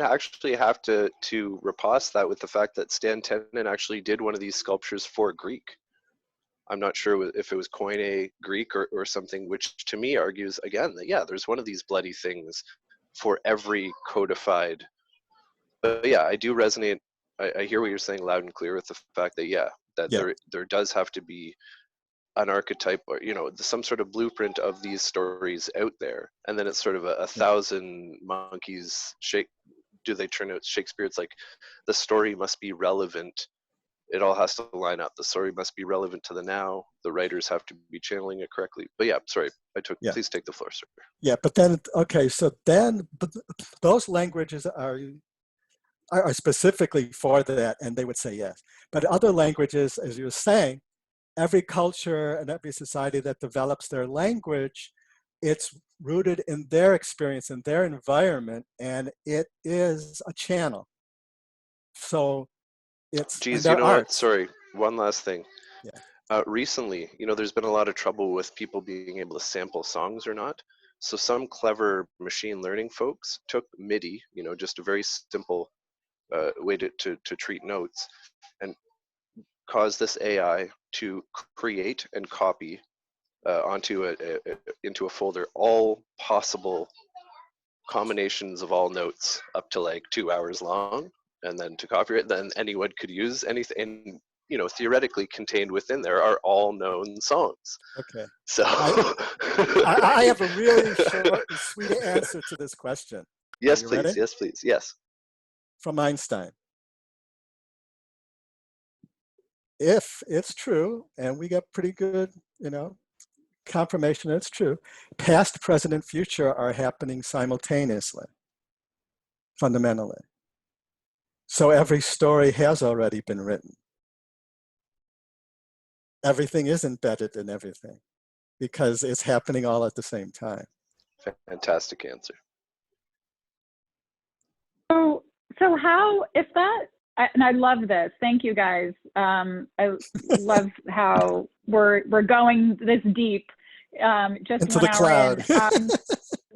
actually have to riposte that with the fact that Stan Tenen actually did one of these sculptures for Greek. I'm not sure if it was Koine Greek or something, which to me argues again that, yeah, there's one of these bloody things for every codified. But yeah, I do resonate. I hear what you're saying loud and clear with the fact that, yeah, that there does have to be an archetype or, you know, some sort of blueprint of these stories out there. And then it's sort of a thousand monkeys do they turn out Shakespeare? It's like the story must be relevant. It all has to line up. The story must be relevant to the now. The writers have to be channeling it correctly. But yeah, sorry, please take the floor, sir. Yeah, but then, okay, so then those languages are specifically for that, and they would say yes. But other languages, as you were saying, every culture and every society that develops their language, it's rooted in their experience, in their environment, and it is a channel. So it's, geez, you know what? Sorry, one last thing. Yeah. Recently, you know, there's been a lot of trouble with people being able to sample songs or not. So some clever machine learning folks took MIDI, you know, just a very simple way to treat notes, and caused this AI to create and copy into a folder all possible combinations of all notes up to like 2 hours long, and then to copyright, then anyone could use anything, and you know, theoretically contained within there are all known songs. Okay. So I have a really short and sweet answer to this question. Yes, please. Ready? Yes, please. Yes. From Einstein. If it's true, and we get pretty good, you know, confirmation that it's true, past, present, and future are happening simultaneously, fundamentally. So every story has already been written. Everything is embedded in everything because it's happening all at the same time. Fantastic answer. So how, if that, and I love this. Thank you guys. I love how we're going this deep. Just into 1 the hour cloud. in.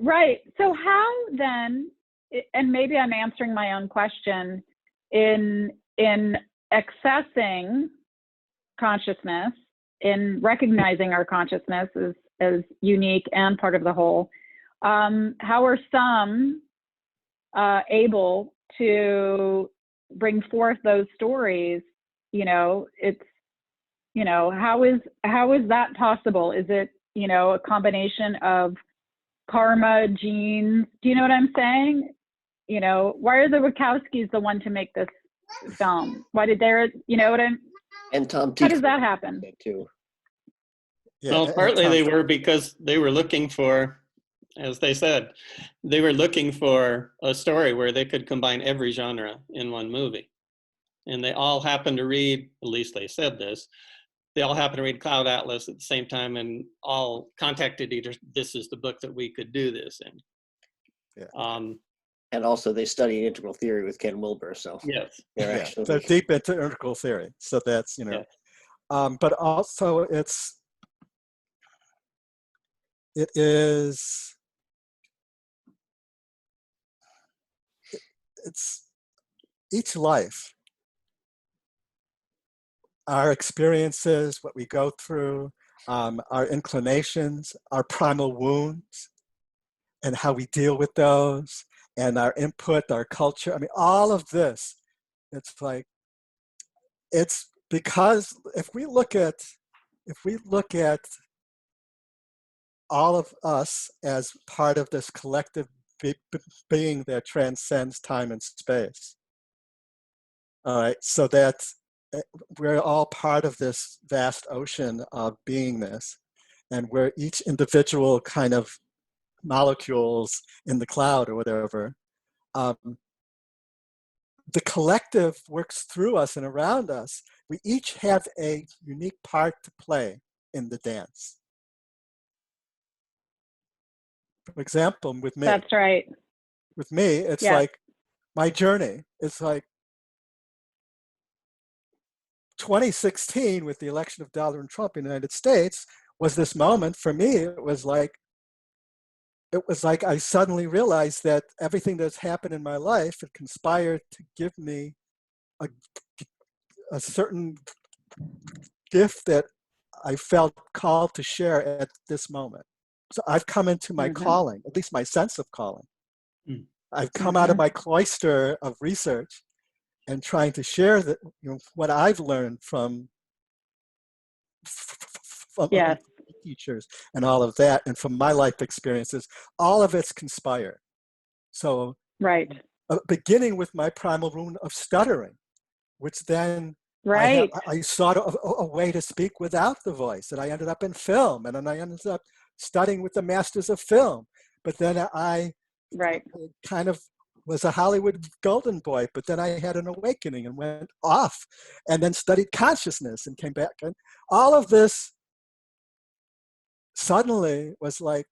Right. So how then, and maybe I'm answering my own question, in accessing consciousness, in recognizing our consciousness as unique and part of the whole, how are some able to bring forth those stories? You know, it's, you know, how is that possible? Is it, you know, a combination of karma, genes? Do you know what I'm saying? You know, why are the Wachowskis the one to make this film? Why did they, you know what I'm, and Tom how does that happen? Too. Yeah, well, partly they were because they were looking for, as they said, they were looking for a story where they could combine every genre in one movie. And they all happened to read, at least they said this, they all happened to read Cloud Atlas at the same time and all contacted each other, this is the book that we could do this in. Yeah. And also they study integral theory with Ken Wilber, so yes. they're actually they're deep into integral theory. So that's, you know, but also it's each life, our experiences, what we go through, our inclinations, our primal wounds, and how we deal with those, and our input, our culture. I mean, all of this, it's because if we look at all of us as part of this collective being that transcends time and space, all right, so that we're all part of this vast ocean of beingness, and we're each individual kind of molecules in the cloud or whatever. The collective works through us and around us. We each have a unique part to play in the dance. For example, with me. That's right. With me, it's like my journey. It's like 2016 with the election of Donald Trump in the United States was this moment for me. It was like I suddenly realized that everything that's happened in my life had conspired to give me a certain gift that I felt called to share at this moment. So I've come into my calling, at least my sense of calling. I've come out of my cloister of research and trying to share what I've learned from teachers and all of that, and from my life experiences. All of it's conspired. So beginning with my primal wound of stuttering, which then I sought a way to speak without the voice, and I ended up in film, and then I ended up studying with the masters of film. But then I kind of was a Hollywood golden boy, but then I had an awakening and went off, and then studied consciousness and came back. And all of this suddenly was like,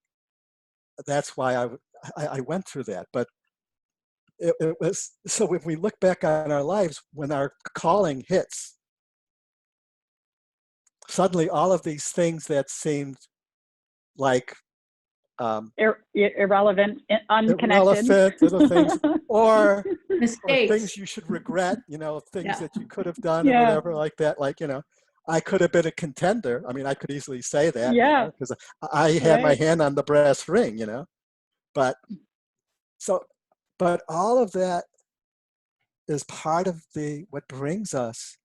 that's why I went through that. But it was, so if we look back on our lives, when our calling hits, suddenly all of these things that seemed like irrelevant, unconnected, little things, or things you should regret, things that you could have done, and whatever like that. Like, I could have been a contender. I mean, I could easily say that, because I had my hand on the brass ring, But all of that is part of what brings us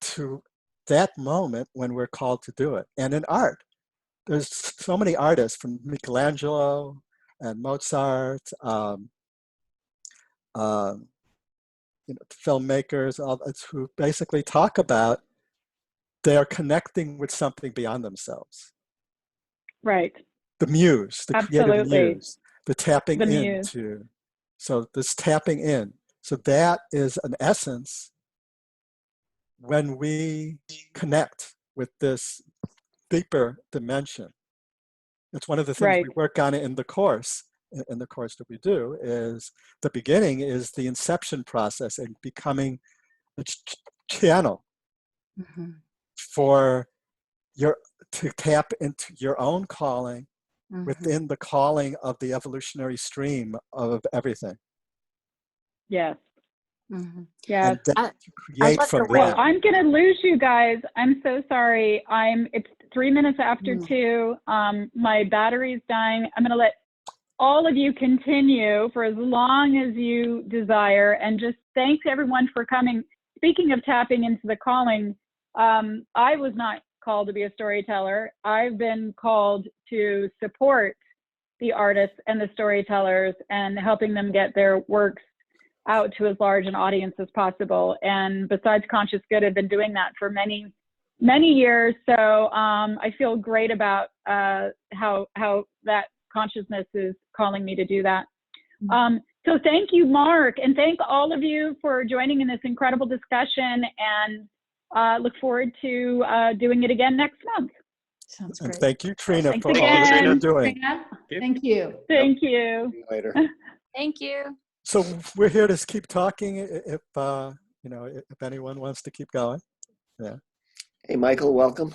to that moment when we're called to do it. And in art, there's so many artists, from Michelangelo and Mozart, filmmakers, who basically talk about they're connecting with something beyond themselves. Right. The muse, the creative muse, the tapping into. Muse. So this tapping in. So that is an essence when we connect with this deeper dimension. It's one of the things we work on in the course. In the course that we do, is the beginning is the inception process and becoming a channel for to tap into your own calling within the calling of the evolutionary stream of everything. Yes. Yes. And create from that. Well, I'm going to lose you guys. I'm so sorry. It's 3 minutes after 2. My battery's dying. I'm going to let all of you continue for as long as you desire, and just thanks everyone for coming. Speaking of tapping into the calling, I was not called to be a storyteller. I've been called to support the artists and the storytellers and helping them get their works out to as large an audience as possible. And besides Conscious Good, I've been doing that for many, many years. So I feel great about how that consciousness is calling me to do that. So thank you, Mark, and thank all of you for joining in this incredible discussion, and look forward to doing it again next month. Sounds great. And thank you, Trina, Thanks for again. all that you're doing. Trina. Thank you. Thank you. Later. Thank you. So we're here to keep talking if if anyone wants to keep going. Yeah. Hey, Michael, welcome.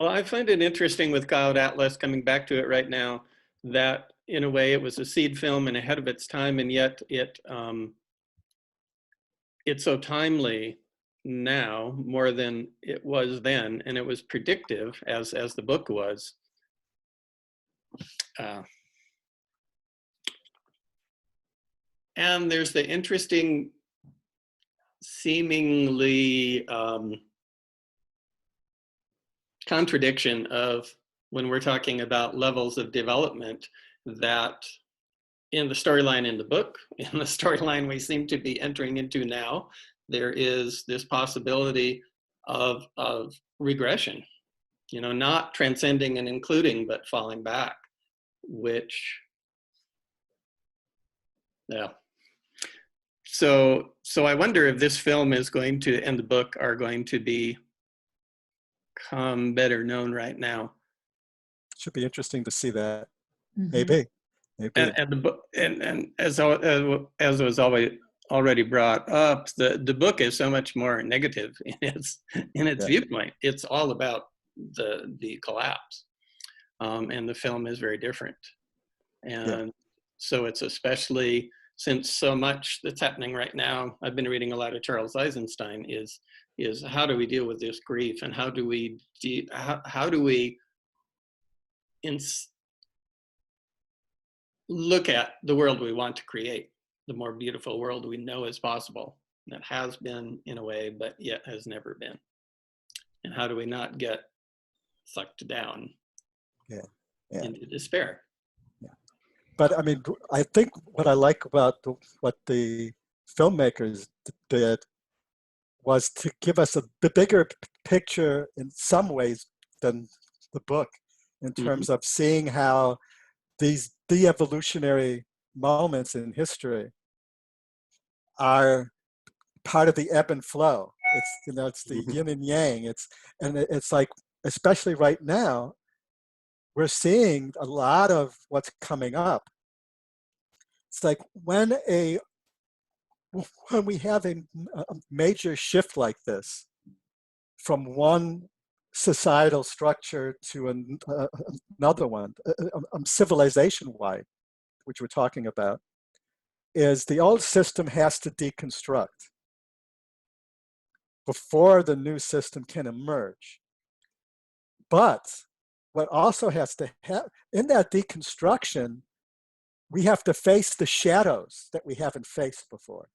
Well, I find it interesting with Cloud Atlas, coming back to it right now, that in a way it was a seed film and ahead of its time, and yet it's so timely now more than it was then, and it was predictive as the book was. And there's the interesting, seemingly contradiction of when we're talking about levels of development, that in the storyline in the book, in the storyline we seem to be entering into now, there is this possibility of regression, you know, not transcending and including, but falling back, which, yeah. So I wonder if this film is going to, and the book are going to become better known right now. Should be interesting to see that. Mhm. Maybe. And the book, and as was already brought up, the book is so much more negative in its viewpoint. It's all about the collapse, and the film is very different. And so it's especially, since so much that's happening right now, I've been reading a lot of Charles Eisenstein, is how do we deal with this grief, and how do we look at the world we want to create, the more beautiful world we know is possible, that has been in a way, but yet has never been. And how do we not get sucked down into despair? Yeah. But I mean, I think what I like about what the filmmakers did was to give us the bigger picture in some ways than the book, in terms of seeing how these de-evolutionary moments in history are part of the ebb and flow. It's, you know, it's the yin and yang. It's like, especially right now, we're seeing a lot of what's coming up. It's like when we have a major shift like this from one societal structure to another one, civilization-wide, which we're talking about, is the old system has to deconstruct before the new system can emerge. But what also has to happen, in that deconstruction, we have to face the shadows that we haven't faced before.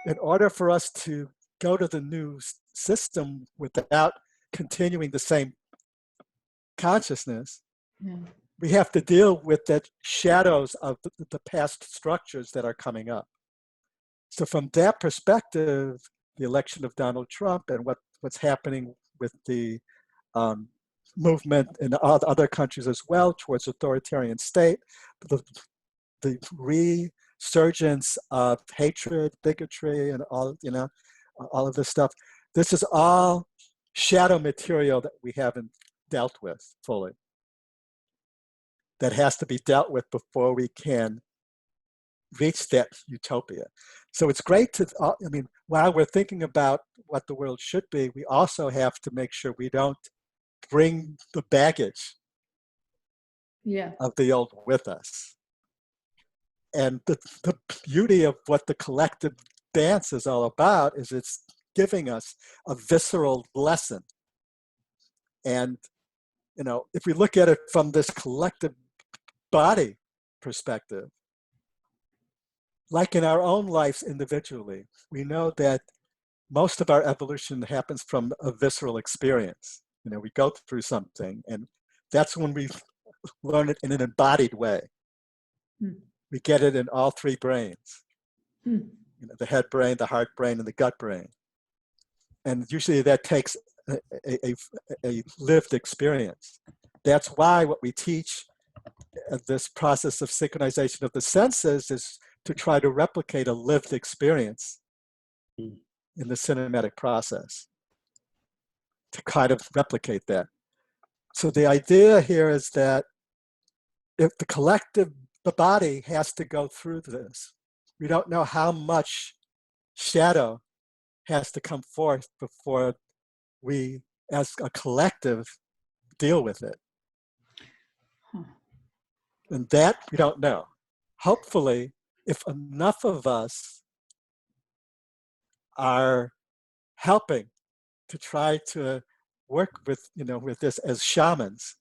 In order for us to go to the new system without continuing the same consciousness, we have to deal with the shadows of the past structures that are coming up. So from that perspective, the election of Donald Trump and what's happening with the movement in other countries as well towards authoritarian state, the resurgence of hatred, bigotry, and all, you know, all of this stuff. This is all shadow material that we haven't dealt with fully, that has to be dealt with before we can reach that utopia. So it's great to, I mean, while we're thinking about what the world should be, we also have to make sure we don't bring the baggage of the old with us. And the beauty of what the collective dance is all about is it's giving us a visceral lesson. And, you know, if we look at it from this collective body perspective, like in our own lives individually, we know that most of our evolution happens from a visceral experience. You know, we go through something, and that's when we learn it in an embodied way. We get it in all three brains, you know, the head brain, the heart brain, and the gut brain. And usually that takes a lived experience. That's why what we teach this process of synchronization of the senses is to try to replicate a lived experience in the cinematic process, to kind of replicate that. So the idea here is that if the collective, the body has to go through this. We don't know how much shadow has to come forth before we, as a collective, deal with it. And that we don't know. Hopefully, if enough of us are helping to try to work with, with this as shamans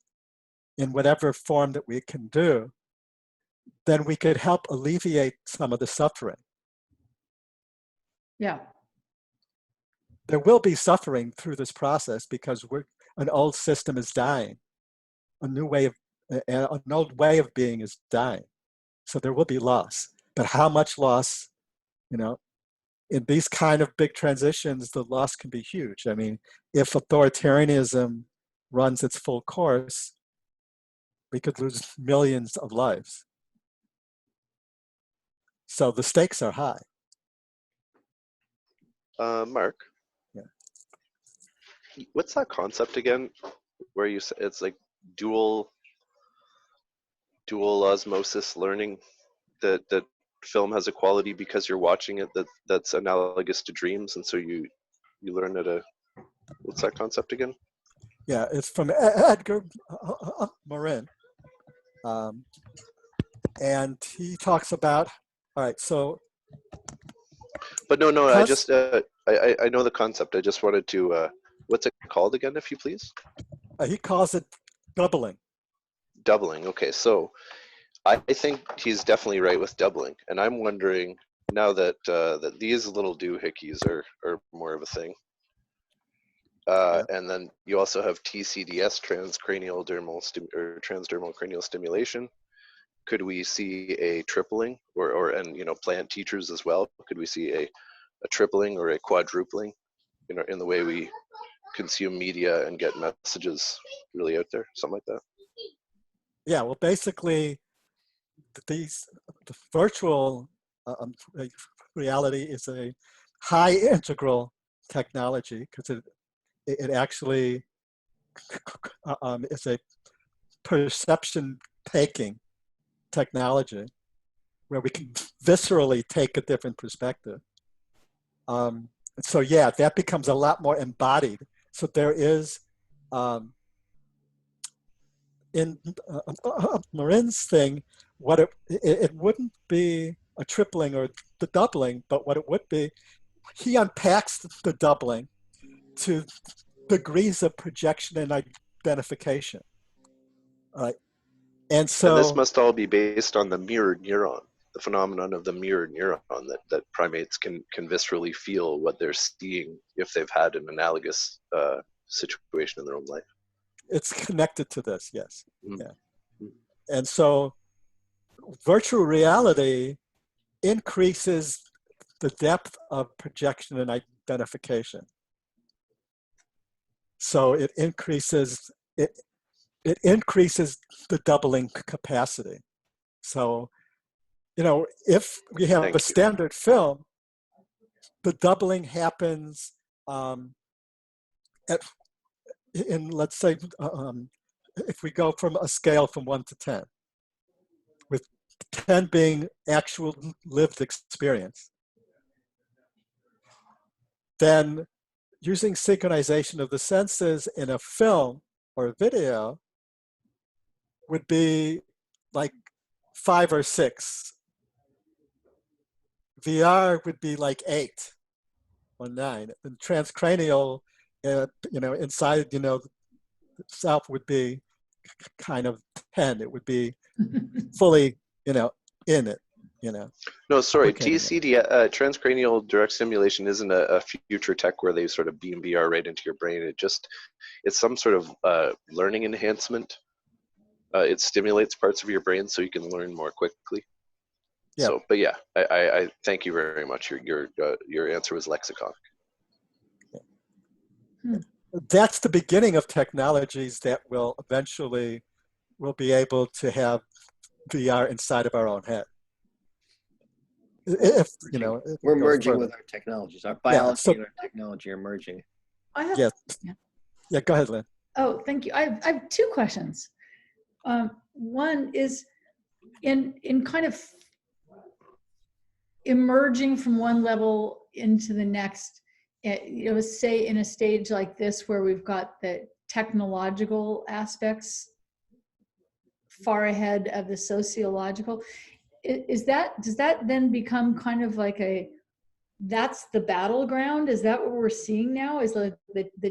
in whatever form that we can do, then we could help alleviate some of the suffering. Yeah. There will be suffering through this process because an old system is dying. An old way of being is dying. So there will be loss. But how much loss, in these kind of big transitions, the loss can be huge. I mean, if authoritarianism runs its full course, we could lose millions of lives. So the stakes are high. Mark, yeah. What's that concept again? Where you say it's like dual osmosis learning, that film has a quality because you're watching it that's analogous to dreams, and so you learn what's that concept again? Yeah, it's from Edgar Morin, and he talks about. All right, so. But no, I just I know the concept. I just wanted to. What's it called again, if you please? He calls it doubling. Doubling. Okay, so I think he's definitely right with doubling, and I'm wondering now that that these little doohickeys are more of a thing. And then you also have TCDS, transcranial transdermal cranial stimulation. Could we see a tripling, and plant teachers as well? Could we see a tripling or a quadrupling, in the way we consume media and get messages really out there, something like that? Yeah, well, basically, the virtual reality is a high integral technology because it actually is a perception taking technology where we can viscerally take a different perspective. So yeah, that becomes a lot more embodied. So there is, in Marin's thing, what it wouldn't be a tripling or the doubling, but what it would be, he unpacks the doubling to degrees of projection and identification. All right. And this must all be based on the mirrored neuron, the phenomenon of the mirrored neuron, that primates can viscerally feel what they're seeing if they've had an analogous situation in their own life. It's connected to this, yes. Mm-hmm. Yeah. And so virtual reality increases the depth of projection and identification. So it increases the doubling capacity. So, if we have a standard film, the doubling happens let's say, if we go from a scale from 1 to 10, with 10 being actual lived experience, then using synchronization of the senses in a film or a video would be like 5 or 6. VR would be like 8 or 9. And transcranial, inside, itself would be kind of 10. It would be fully, in it, No, sorry. TCD, transcranial direct stimulation, isn't a future tech where they sort of beam VR right into your brain. It's some sort of learning enhancement. It stimulates parts of your brain so you can learn more quickly. Yeah. So, but yeah, I thank you very much. Your answer was lexiconic. That's the beginning of technologies that will eventually be able to have VR inside of our own head. If we're merging with our technologies, our biology and our technology are merging. I have. Yeah. Go ahead, Lynn. Oh, thank you. I have 2 questions. One is in kind of emerging from one level into the next, say in a stage like this where we've got the technological aspects far ahead of the sociological, does that then become kind of like that's the battleground? Is that what we're seeing now? Is the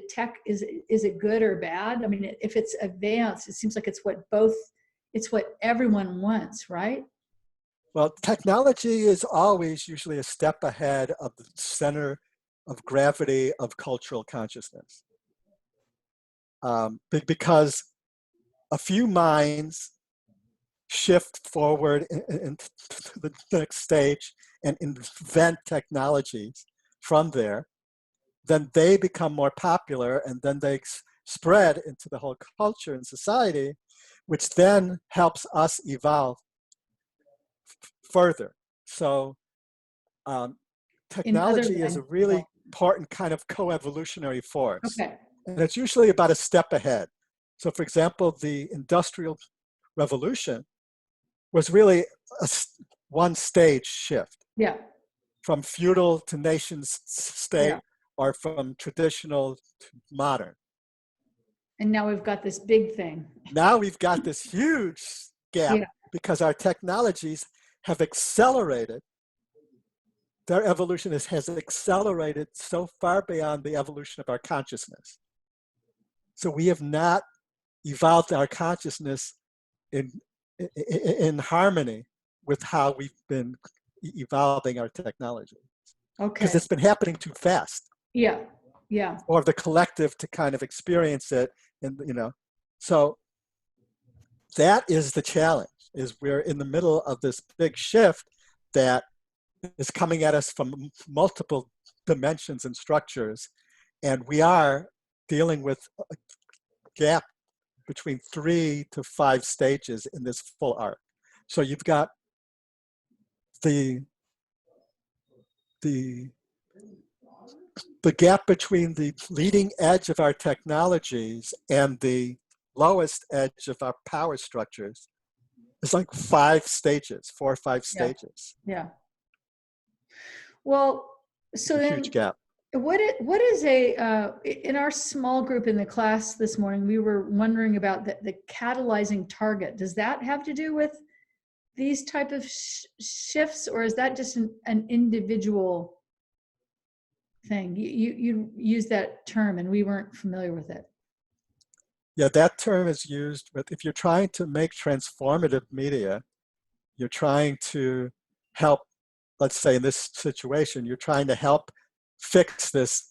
tech, is it good or bad? I mean, if it's advanced, it seems like it's what everyone wants, right? Well, technology is always usually a step ahead of the center of gravity of cultural consciousness. Because a few minds shift forward into the next stage and invent technologies from there, then they become more popular, and then they spread into the whole culture and society, which then helps us evolve further. So technology is a really important kind of co-evolutionary force. Okay. And it's usually about a step ahead. So for example, the Industrial Revolution was really a one stage shift. Yeah. From feudal to nation state, Yeah. or from traditional to modern. And now we've got this big thing. Now we've got this huge gap because our technologies have accelerated. Their evolution has accelerated so far beyond the evolution of our consciousness. So we have not evolved our consciousness in harmony with how we've been evolving our technology. Okay. Because it's been happening too fast. Yeah. Yeah. Or the collective to kind of experience it, and so that is the challenge. Is we're in the middle of this big shift that is coming at us from multiple dimensions and structures, and we are dealing with a gap between 3 to 5 stages in this full arc. So you've got the gap between the leading edge of our technologies and the lowest edge of our power structures is like 5 stages, 4 or 5 stages. Yeah. Well, so then huge gap. What is in our small group in the class this morning, we were wondering about the catalyzing target. Does that have to do with these type of shifts, or is that just an individual thing? You use that term and we weren't familiar with it. Yeah, that term is used, but if you're trying to make transformative media, you're trying to help, let's say in this situation, you're trying to help fix this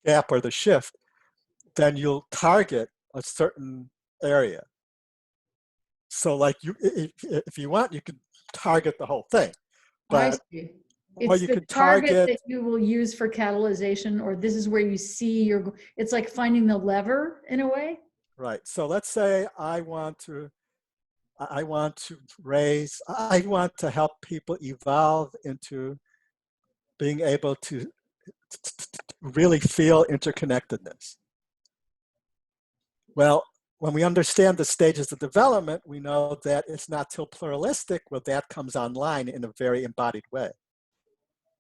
gap or the shift, then you'll target a certain area. So like if you want, you can target the whole thing. But, I see. It's you the could target that you will use for catalyzation, or this is where you see it's like finding the lever in a way. Right. So let's say I want to help people evolve into being able to really feel interconnectedness. Well, when we understand the stages of development, we know that it's not till pluralistic where that comes online in a very embodied way.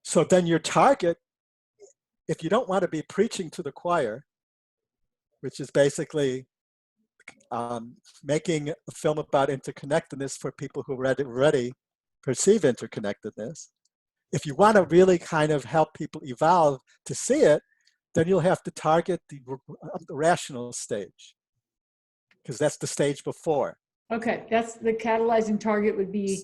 So then your target, if you don't want to be preaching to the choir, which is basically making a film about interconnectedness for people who already perceive interconnectedness, if you want to really kind of help people evolve to see it, then you'll have to target the rational stage, because that's the stage before. Okay, that's the catalyzing target would be.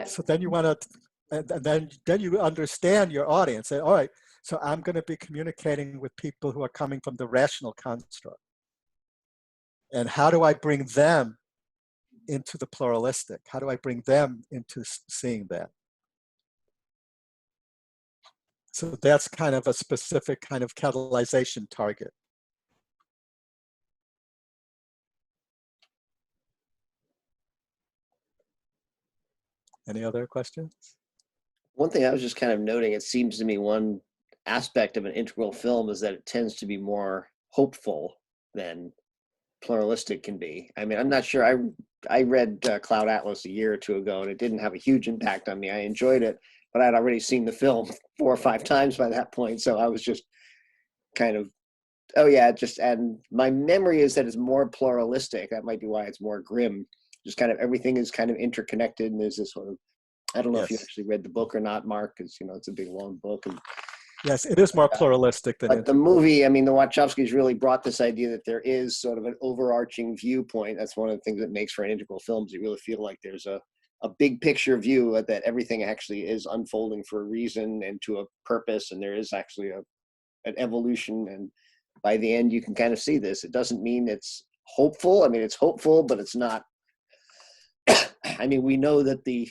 So then you want to, and then you understand your audience. Say, all right, so I'm going to be communicating with people who are coming from the rational construct. And how do I bring them into the pluralistic? How do I bring them into seeing that? So that's kind of a specific kind of catalyzation target. Any other questions? One thing I was just kind of noting, it seems to me one aspect of an integral film is that it tends to be more hopeful than pluralistic can be. I mean, I'm not sure. I read Cloud Atlas a year or two ago, and it didn't have a huge impact on me. I enjoyed it, but I'd already seen the film 4 or 5 times by that point, so I was just kind of, oh yeah, and my memory is that it's more pluralistic. That might be why it's more grim. Just kind of everything is kind of interconnected, and there's this sort of, I don't know if you actually read the book or not, Mark, because it's a big long book. And yes, it is more pluralistic than. But the movie, I mean, the Wachovskis really brought this idea that there is sort of an overarching viewpoint. That's one of the things that makes for an integral films. You really feel like there's a big picture view that everything actually is unfolding for a reason and to a purpose, and there is actually an evolution. And by the end, you can kind of see this. It doesn't mean it's hopeful. I mean, it's hopeful, but it's not. I mean, we know that the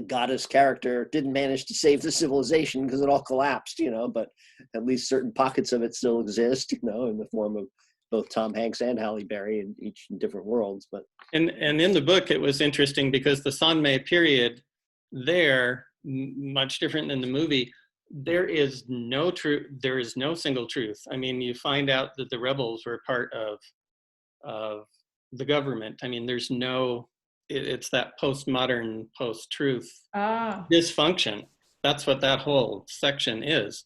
goddess character didn't manage to save the civilization because it all collapsed, but at least certain pockets of it still exist, in the form of both Tom Hanks and Halle Berry in different worlds. But and in the book, it was interesting because the Sanmei period there, much different than the movie, there is no truth. There is no single truth. I mean, you find out that the rebels were part of the government. I mean, there's no, it's that postmodern, post-truth dysfunction. That's what that whole section is.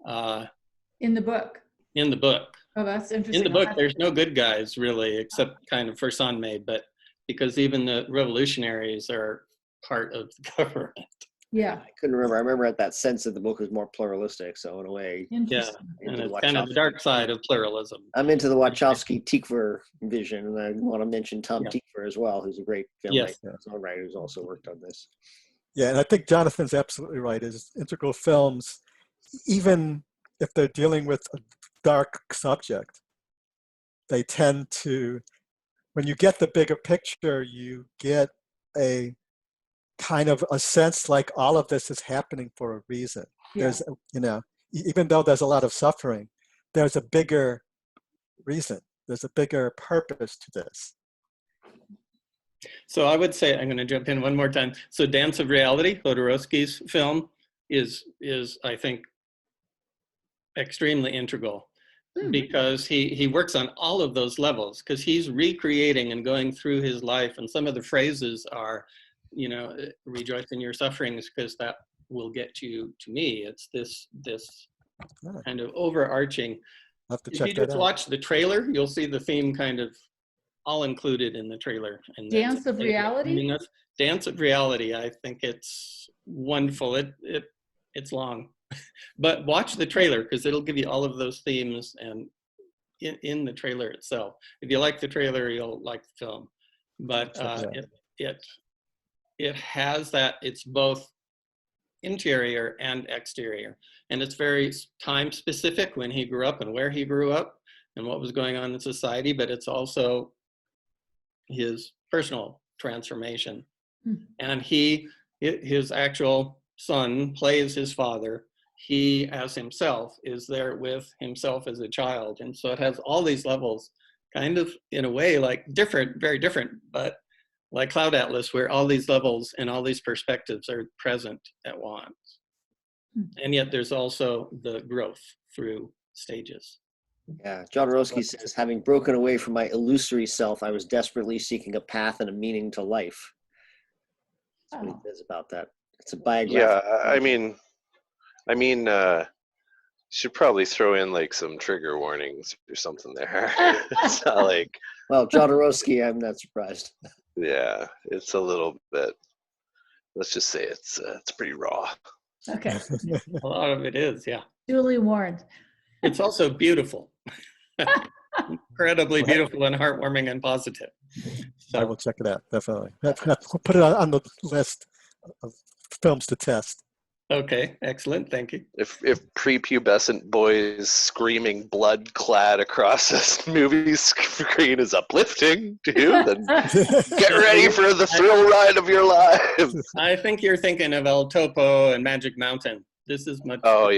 In the book. In the book. Oh, that's interesting. In the book, there's no good guys really, except kind of for Sanmei, but because even the revolutionaries are part of the government. Yeah. I couldn't remember. I remember at that sense that the book was more pluralistic. So in a way, yeah, and it's kind of the dark side of pluralism. I'm into the Wachovski Tykwer vision, and I want to mention Tom Tykwer as well, who's a great filmmaker, songwriter who's also worked on this. Yeah, and I think Jonathan's absolutely right. Is integral films, even if they're dealing with a dark subject, they tend to, when you get the bigger picture, you get a kind of a sense like all of this is happening for a reason. Yeah. There's, even though there's a lot of suffering, there's a bigger reason. There's a bigger purpose to this. So I would say, I'm going to jump in one more time. So Dance of Reality, Wachovski's film, is I think extremely integral because he works on all of those levels, because he's recreating and going through his life, and some of the phrases are, rejoice in your sufferings because that will get you to me. It's this kind of overarching. I'll have to if check you that just out. watch the trailer, you'll see the theme kind of all included in the trailer. And Dance of Reality? Dance of Reality. I think it's wonderful. It's long, but watch the trailer because it'll give you all of those themes and in the trailer itself. If you like the trailer, you'll like the film. But it has that. It's both interior and exterior, and it's very time specific when he grew up and where he grew up and what was going on in society. But it's also his personal transformation. And his actual son plays his father. He, as himself, is there with himself as a child. And so it has all these levels, kind of in a way like different, very different, but like Cloud Atlas, where all these levels and all these perspectives are present at once. And yet there's also the growth through stages. Yeah, Jodorowsky says, having broken away from my illusory self, I was desperately seeking a path and a meaning to life. That's what he says about that. It's a biography. Yeah, I mean, should probably throw in like some trigger warnings or something there. It's not like. Well, Jodorowsky, I'm not surprised. Yeah, it's a little bit. Let's just say it's pretty raw. Okay. A lot of it is, yeah. Duly warned. It's also beautiful. Incredibly beautiful and heartwarming and positive. So, I will check it out, definitely. Put it on the list of films to test. Okay, excellent, thank you. If prepubescent boys screaming blood-clad across a movie screen is uplifting to you, then get ready for the thrill ride of your lives. I think you're thinking of El Topo and Magic Mountain. This is much. Oh,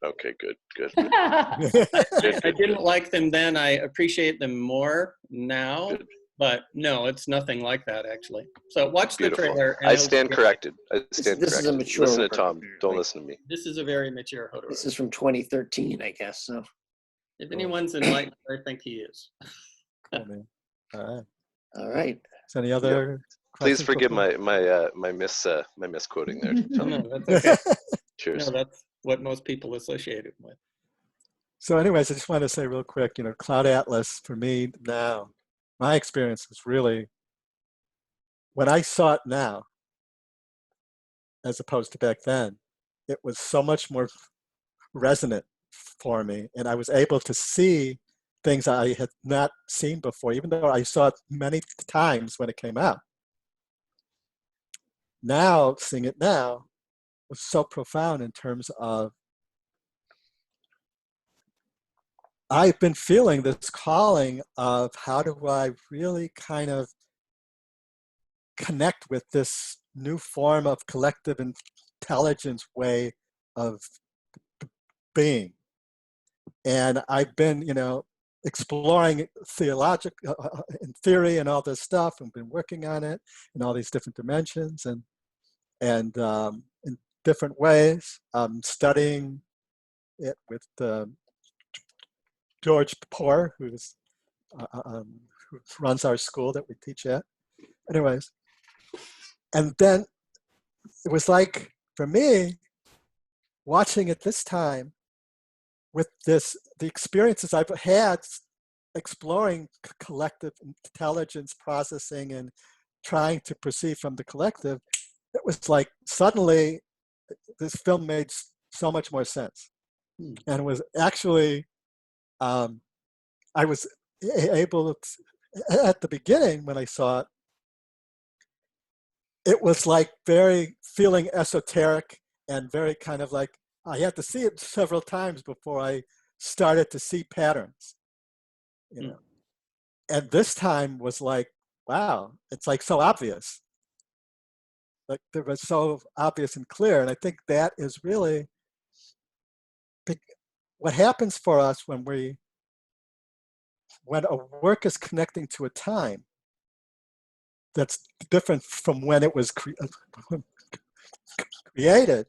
Okay, good. I didn't like them then. I appreciate them more now. Good. But no, it's nothing like that, actually. So watch Beautiful. The trailer. I stand corrected. This is a mature. Listen to Tom. Don't listen to me. This is a very mature Hodor. This is from 2013, I guess. So, if anyone's enlightened, I think he is. for me. All right. All right. Is any other? Please questions forgive before- my misquoting there. Oh, Tony. no, that's okay. Cheers. No, that's what most people associate it with. So anyways, I just want to say real quick, Cloud Atlas for me now, my experience is really, when I saw it now, as opposed to back then, it was so much more resonant for me. And I was able to see things I had not seen before, even though I saw it many times when it came out. Now, seeing it now was so profound in terms of, I've been feeling this calling of how do I really kind of connect with this new form of collective intelligence way of being. And I've been, exploring in theory and all this stuff, and been working on it in all these different dimensions and in different ways. Studying it with George Poor, who runs our school that we teach at. Anyways, and then it was like, for me, watching it this time with the experiences I've had exploring collective intelligence processing and trying to perceive from the collective, it was like suddenly this film made so much more sense. And it was actually, I was able to, at the beginning when I saw it, it was like very feeling esoteric and very kind of like, I had to see it several times before I started to see patterns, And this time was like, wow, it's like so obvious. Like it was so obvious and clear. And I think that is really what happens for us when a work is connecting to a time that's different from when it was created.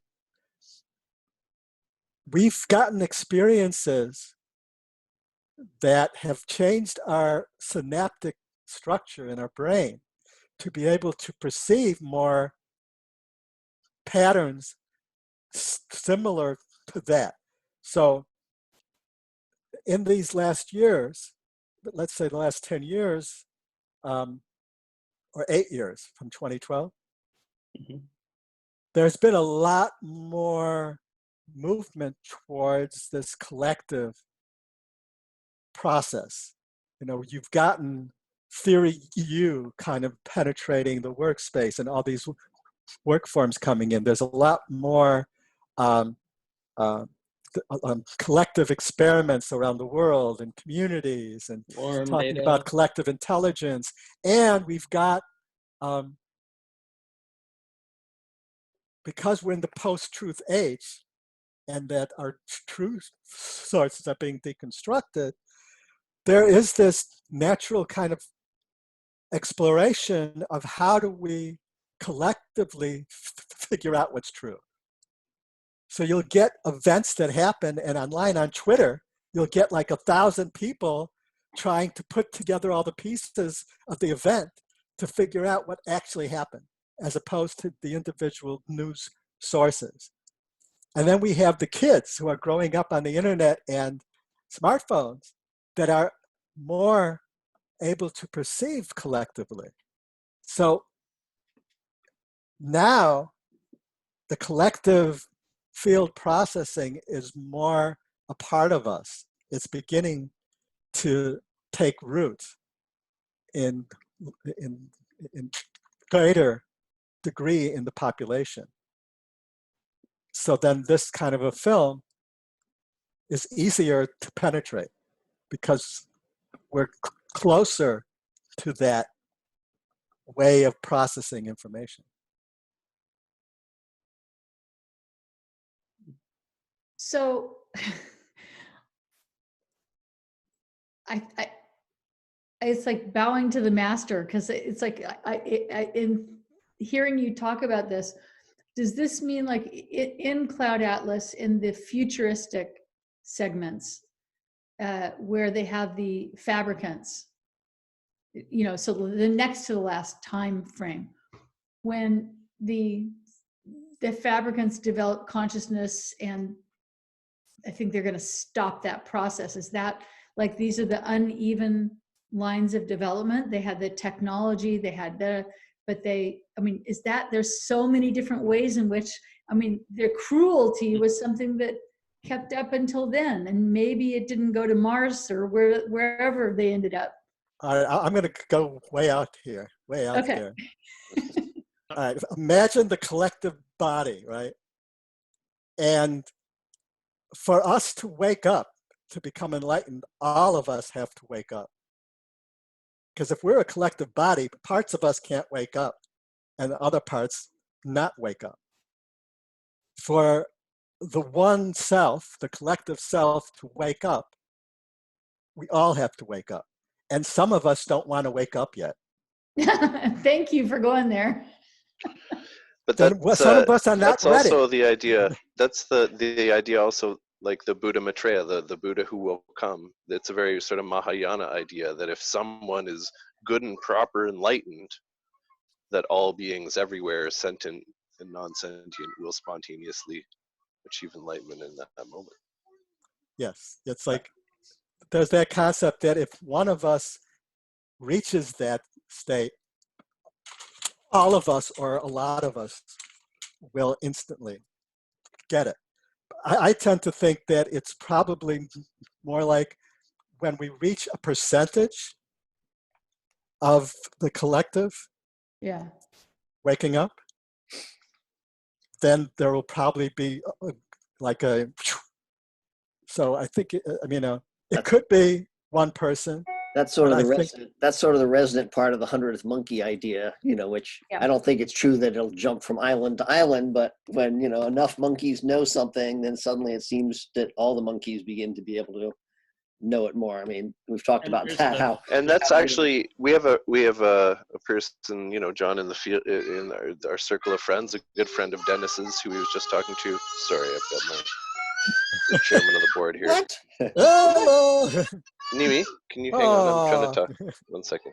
We've gotten experiences that have changed our synaptic structure in our brain to be able to perceive more patterns similar to that. So in these last years, let's say the last 10 years, or 8 years from 2012, there's been a lot more movement towards this collective process. You've gotten theory U kind of penetrating the workspace and all these work forms coming in. There's a lot more collective experiments around the world and communities and talking about collective intelligence. And we've got, because we're in the post-truth age and that our truth sources are being deconstructed, there is this natural kind of exploration of how do we collectively figure out what's true. So you'll get events that happen, and online on Twitter, you'll get like 1,000 people trying to put together all the pieces of the event to figure out what actually happened, as opposed to the individual news sources. And then we have the kids who are growing up on the internet and smartphones that are more able to perceive collectively. So now the collective field processing is more a part of us. It's beginning to take root in greater degree in the population. So then this kind of a film is easier to penetrate because we're closer to that way of processing information. So it's like bowing to the master, because it's like in hearing you talk about this, does this mean like in Cloud Atlas, in the futuristic segments where they have the fabricants so the next to the last time frame, when the fabricants develop consciousness, and I think they're going to stop that process. Is that like these are the uneven lines of development? They had the technology, they had is that there's so many different ways in which, their cruelty was something that kept up until then, and maybe it didn't go to Mars or wherever they ended up. All right, I'm going to go way out here, way out Okay. there. All right, imagine the collective body, right? And for us to wake up, to become enlightened, all of us have to wake up. Because if we're a collective body, parts of us can't wake up and other parts not wake up. For the one self, the collective self, to wake up, we all have to wake up. And some of us don't want to wake up yet. Thank you for going there. But some of us are not that's ready. also the idea. That's the idea also, like the Buddha Maitreya, the Buddha who will come. It's a very sort of Mahayana idea that if someone is good and proper enlightened, that all beings everywhere, sentient and non-sentient, will spontaneously achieve enlightenment in that moment. Yes, it's like there's that concept that if one of us reaches that state, all of us or a lot of us will instantly get it. I tend to think that it's probably more like when we reach a percentage of the collective waking up, then there will probably be so I think, it could be one person. That's sort of the resident part of the 100th monkey idea, which I don't think it's true that it'll jump from island to island, but when, enough monkeys know something, then suddenly it seems that all the monkeys begin to be able to know it more. We've talked about that. And that's actually, we have a person, John in the field, in our circle of friends, a good friend of Dennis's who he was just talking to. Sorry, I've got the chairman of the board here. What? Hello. Nimi, can you hang on? I'm trying to talk. 1 second.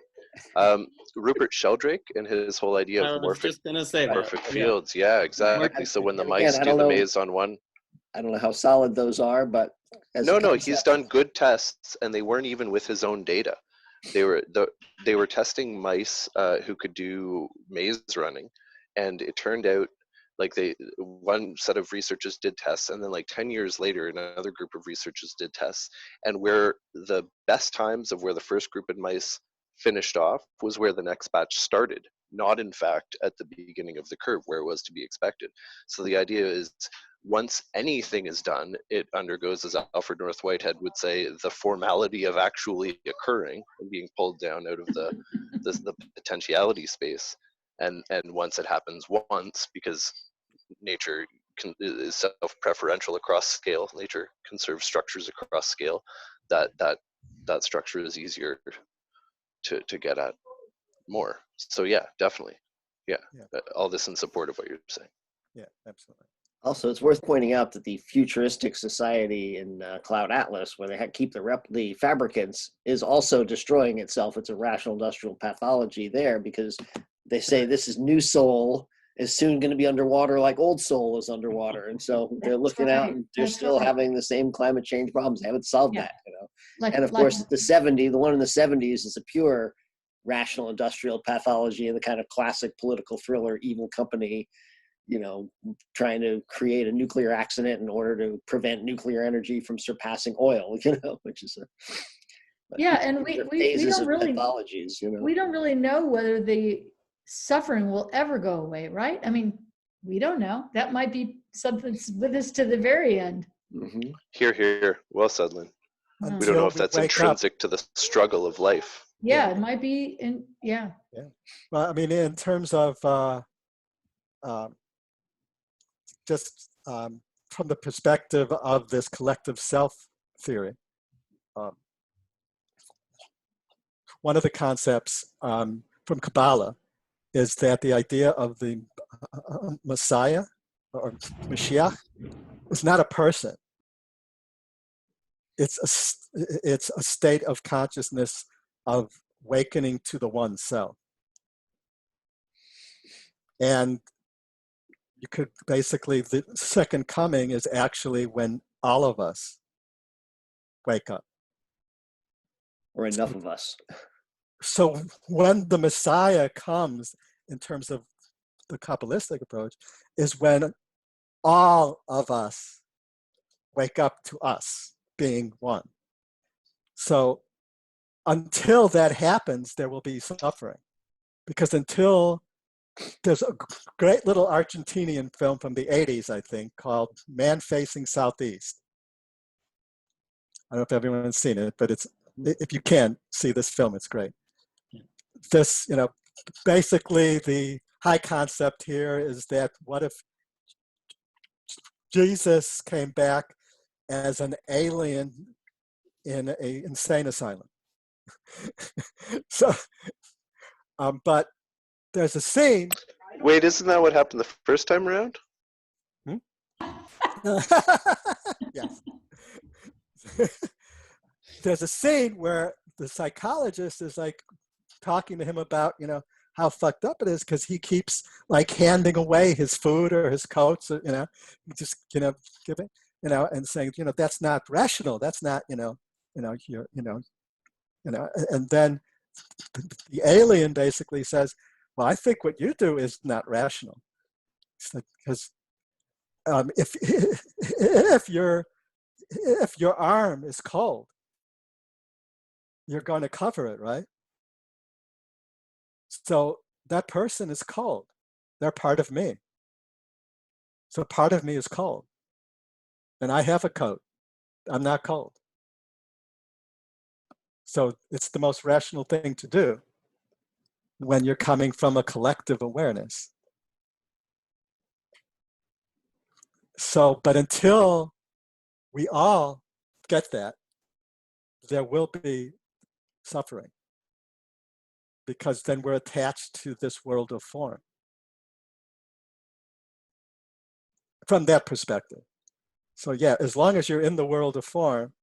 Rupert Sheldrake and his whole idea of morphic fields. Yeah, exactly. So when the mice do the maze on one. I don't know how solid those are, but no, he's done good tests, and they weren't even with his own data. They were testing mice who could do maze running, and it turned out like one set of researchers did tests, and then like 10 years later, another group of researchers did tests, and where the best times of where the first group of mice finished off was where the next batch started, not in fact at the beginning of the curve where it was to be expected. So the idea is, once anything is done, it undergoes, as Alfred North Whitehead would say, the formality of actually occurring and being pulled down out of the potentiality space. And once it happens once, because nature is self-preferential across scale, nature conserves structures across scale, that structure is easier to get at more. So yeah, definitely. Yeah. All this in support of what you're saying. Yeah, absolutely. Also, it's worth pointing out that the futuristic society in Cloud Atlas, where they keep the fabricants, is also destroying itself. It's a rational industrial pathology there, because they say this is new Soul is soon going to be underwater like old Soul is underwater. And so they're looking out and they're still having the same climate change problems. They haven't solved that, and of course, the one in the 70s is a pure rational industrial pathology and the kind of classic political thriller evil company, trying to create a nuclear accident in order to prevent nuclear energy from surpassing oil, which is and we don't really pathologies, we don't really know whether the suffering will ever go away, right? We don't know. That might be something with us to the very end. Mm-hmm. Here. Well said, Lynn. We don't know if that's intrinsic to the struggle of life. It might be. Well, in terms of from the perspective of this collective self theory, one of the concepts from Kabbalah is that the idea of the Messiah or Mashiach is not a person. It's a state of consciousness of awakening to the one self. And you could basically, the second coming is actually when all of us wake up. Or enough of us. So when the Messiah comes, in terms of the Kabbalistic approach, is when all of us wake up to us being one. So until that happens, there will be suffering. Because until, there's a great little Argentinian film from the 80s, I think, called Man Facing Southeast. I don't know if everyone's seen it, but it's, if you can see this film, it's great. This, you know, basically the high concept here is that what if Jesus came back as an alien in an insane asylum? So, but there's a scene. Wait, isn't that what happened the first time around? Yes. There's a scene where the psychologist is like talking to him about, you know, how fucked up it is because he keeps like handing away his food or his coats, or, you know, just, you know, giving, you know, and saying, you know, that's not rational. That's not, and then the alien basically says, well, I think what you do is not rational. Because if your arm is cold, you're going to cover it, right? So that person is cold. They're part of me. So part of me is cold. And I have a coat. I'm not cold. So it's the most rational thing to do when you're coming from a collective awareness. So, but until we all get that, there will be suffering. Because then we're attached to this world of form. From that perspective. So yeah, as long as you're in the world of form,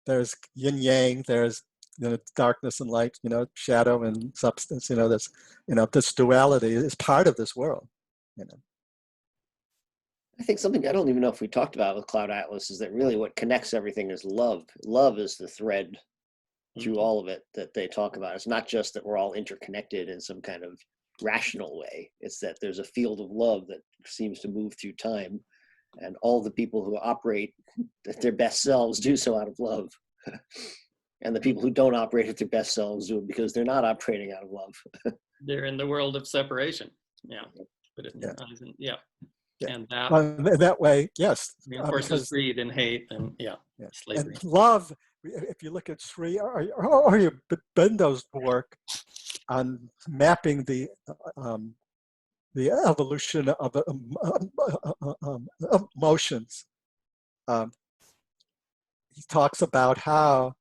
there's yin yang, there's, you know, darkness and light, you know, shadow and substance, you know, this, you know, this duality is part of this world, you know. I think something I don't even know if we talked about with Cloud Atlas is that really what connects everything is love. Love is the thread through all of it that they talk about. It's not just that we're all interconnected in some kind of rational way. It's that there's a field of love that seems to move through time, and all the people who operate at their best selves do so out of love. And the people who don't operate at their best selves do it because they're not operating out of love. They're in the world of separation. Yeah. But it, Yeah. And that, that way, yes. Reinforces greed and hate and slavery. And love, if you look at Sri or Bendo's work on mapping the evolution of emotions, he talks about how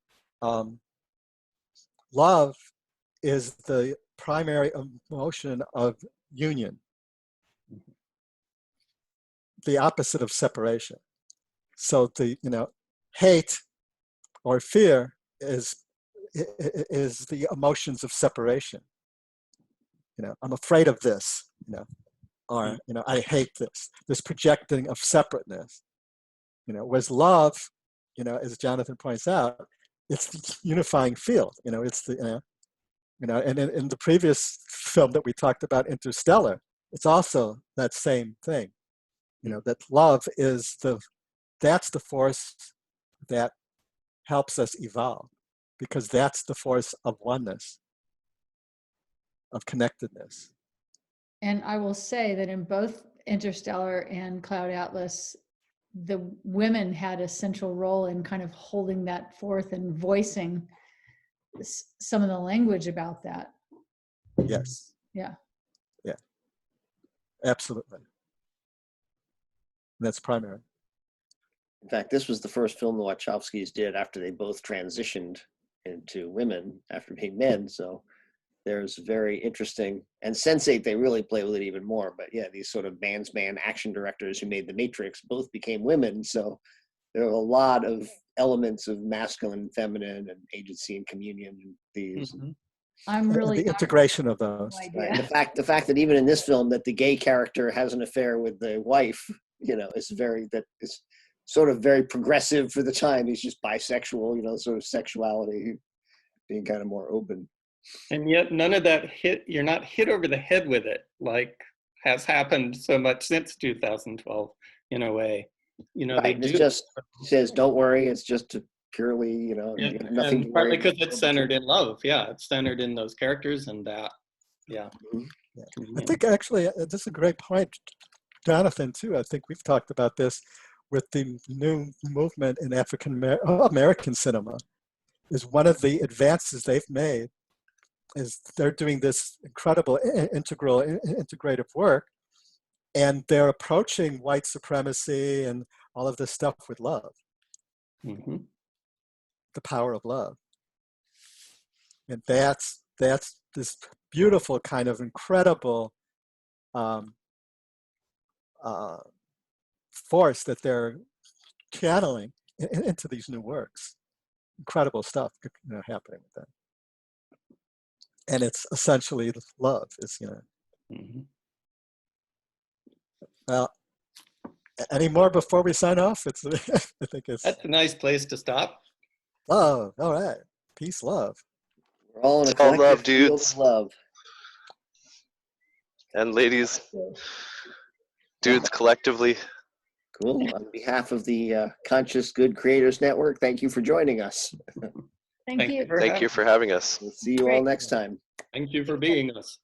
love is the primary emotion of union, the opposite of separation. So the, you know, hate or fear is the emotions of separation. You know, I'm afraid of this, you know, or, you know, I hate this projecting of separateness. You know, whereas love, you know, as Jonathan points out, it's the unifying field. You know, it's the, and in the previous film that we talked about, Interstellar, it's also that same thing. You know, that love is that's the force that helps us evolve, because that's the force of oneness, of connectedness. And I will say that in both Interstellar and Cloud Atlas, the women had a central role in kind of holding that forth and voicing some of the language about that. Yes. Yeah. Yeah. Absolutely. That's primary. In fact, this was the first film the Wachowskis did after they both transitioned into women after being men. So there's very interesting, and Sense8, they really play with it even more. But yeah, these sort of man's man action directors who made The Matrix both became women. So there are a lot of elements of masculine and feminine and agency and communion in these. I'm really the integration of those. no Right. idea. The fact that even in this film that the gay character has an affair with the wife, is sort of very progressive for the time. He's just bisexual, sort of sexuality being kind of more open. And yet none of that you're not hit over the head with it, like has happened so much since 2012 in a way. Right. It's just, he says, don't worry, it's just purely, nothing to and worry partly because about. it's centered in love. Yeah, it's centered in those characters and that. Yeah. Yeah. I think actually this is a great point, Jonathan, too. I think we've talked about this with the new movement in American cinema. Is one of the advances they've made is they're doing this incredible integrative work, and they're approaching white supremacy and all of this stuff with love. Mm-hmm. The power of love. And that's this beautiful kind of incredible force that they're channeling into these new works. Incredible stuff happening with them. And it's essentially love, Mm-hmm. Well, any more before we sign off? I think it's That's a nice place to stop. love. All right. Peace, love. We're all in a It's all collective love, field dudes. of love. And ladies, dudes collectively. Cool. On behalf of the Conscious Good Creators Network, thank you for joining us. Thank you. Thank you for having us. We'll see you all next time. Thank you for being us.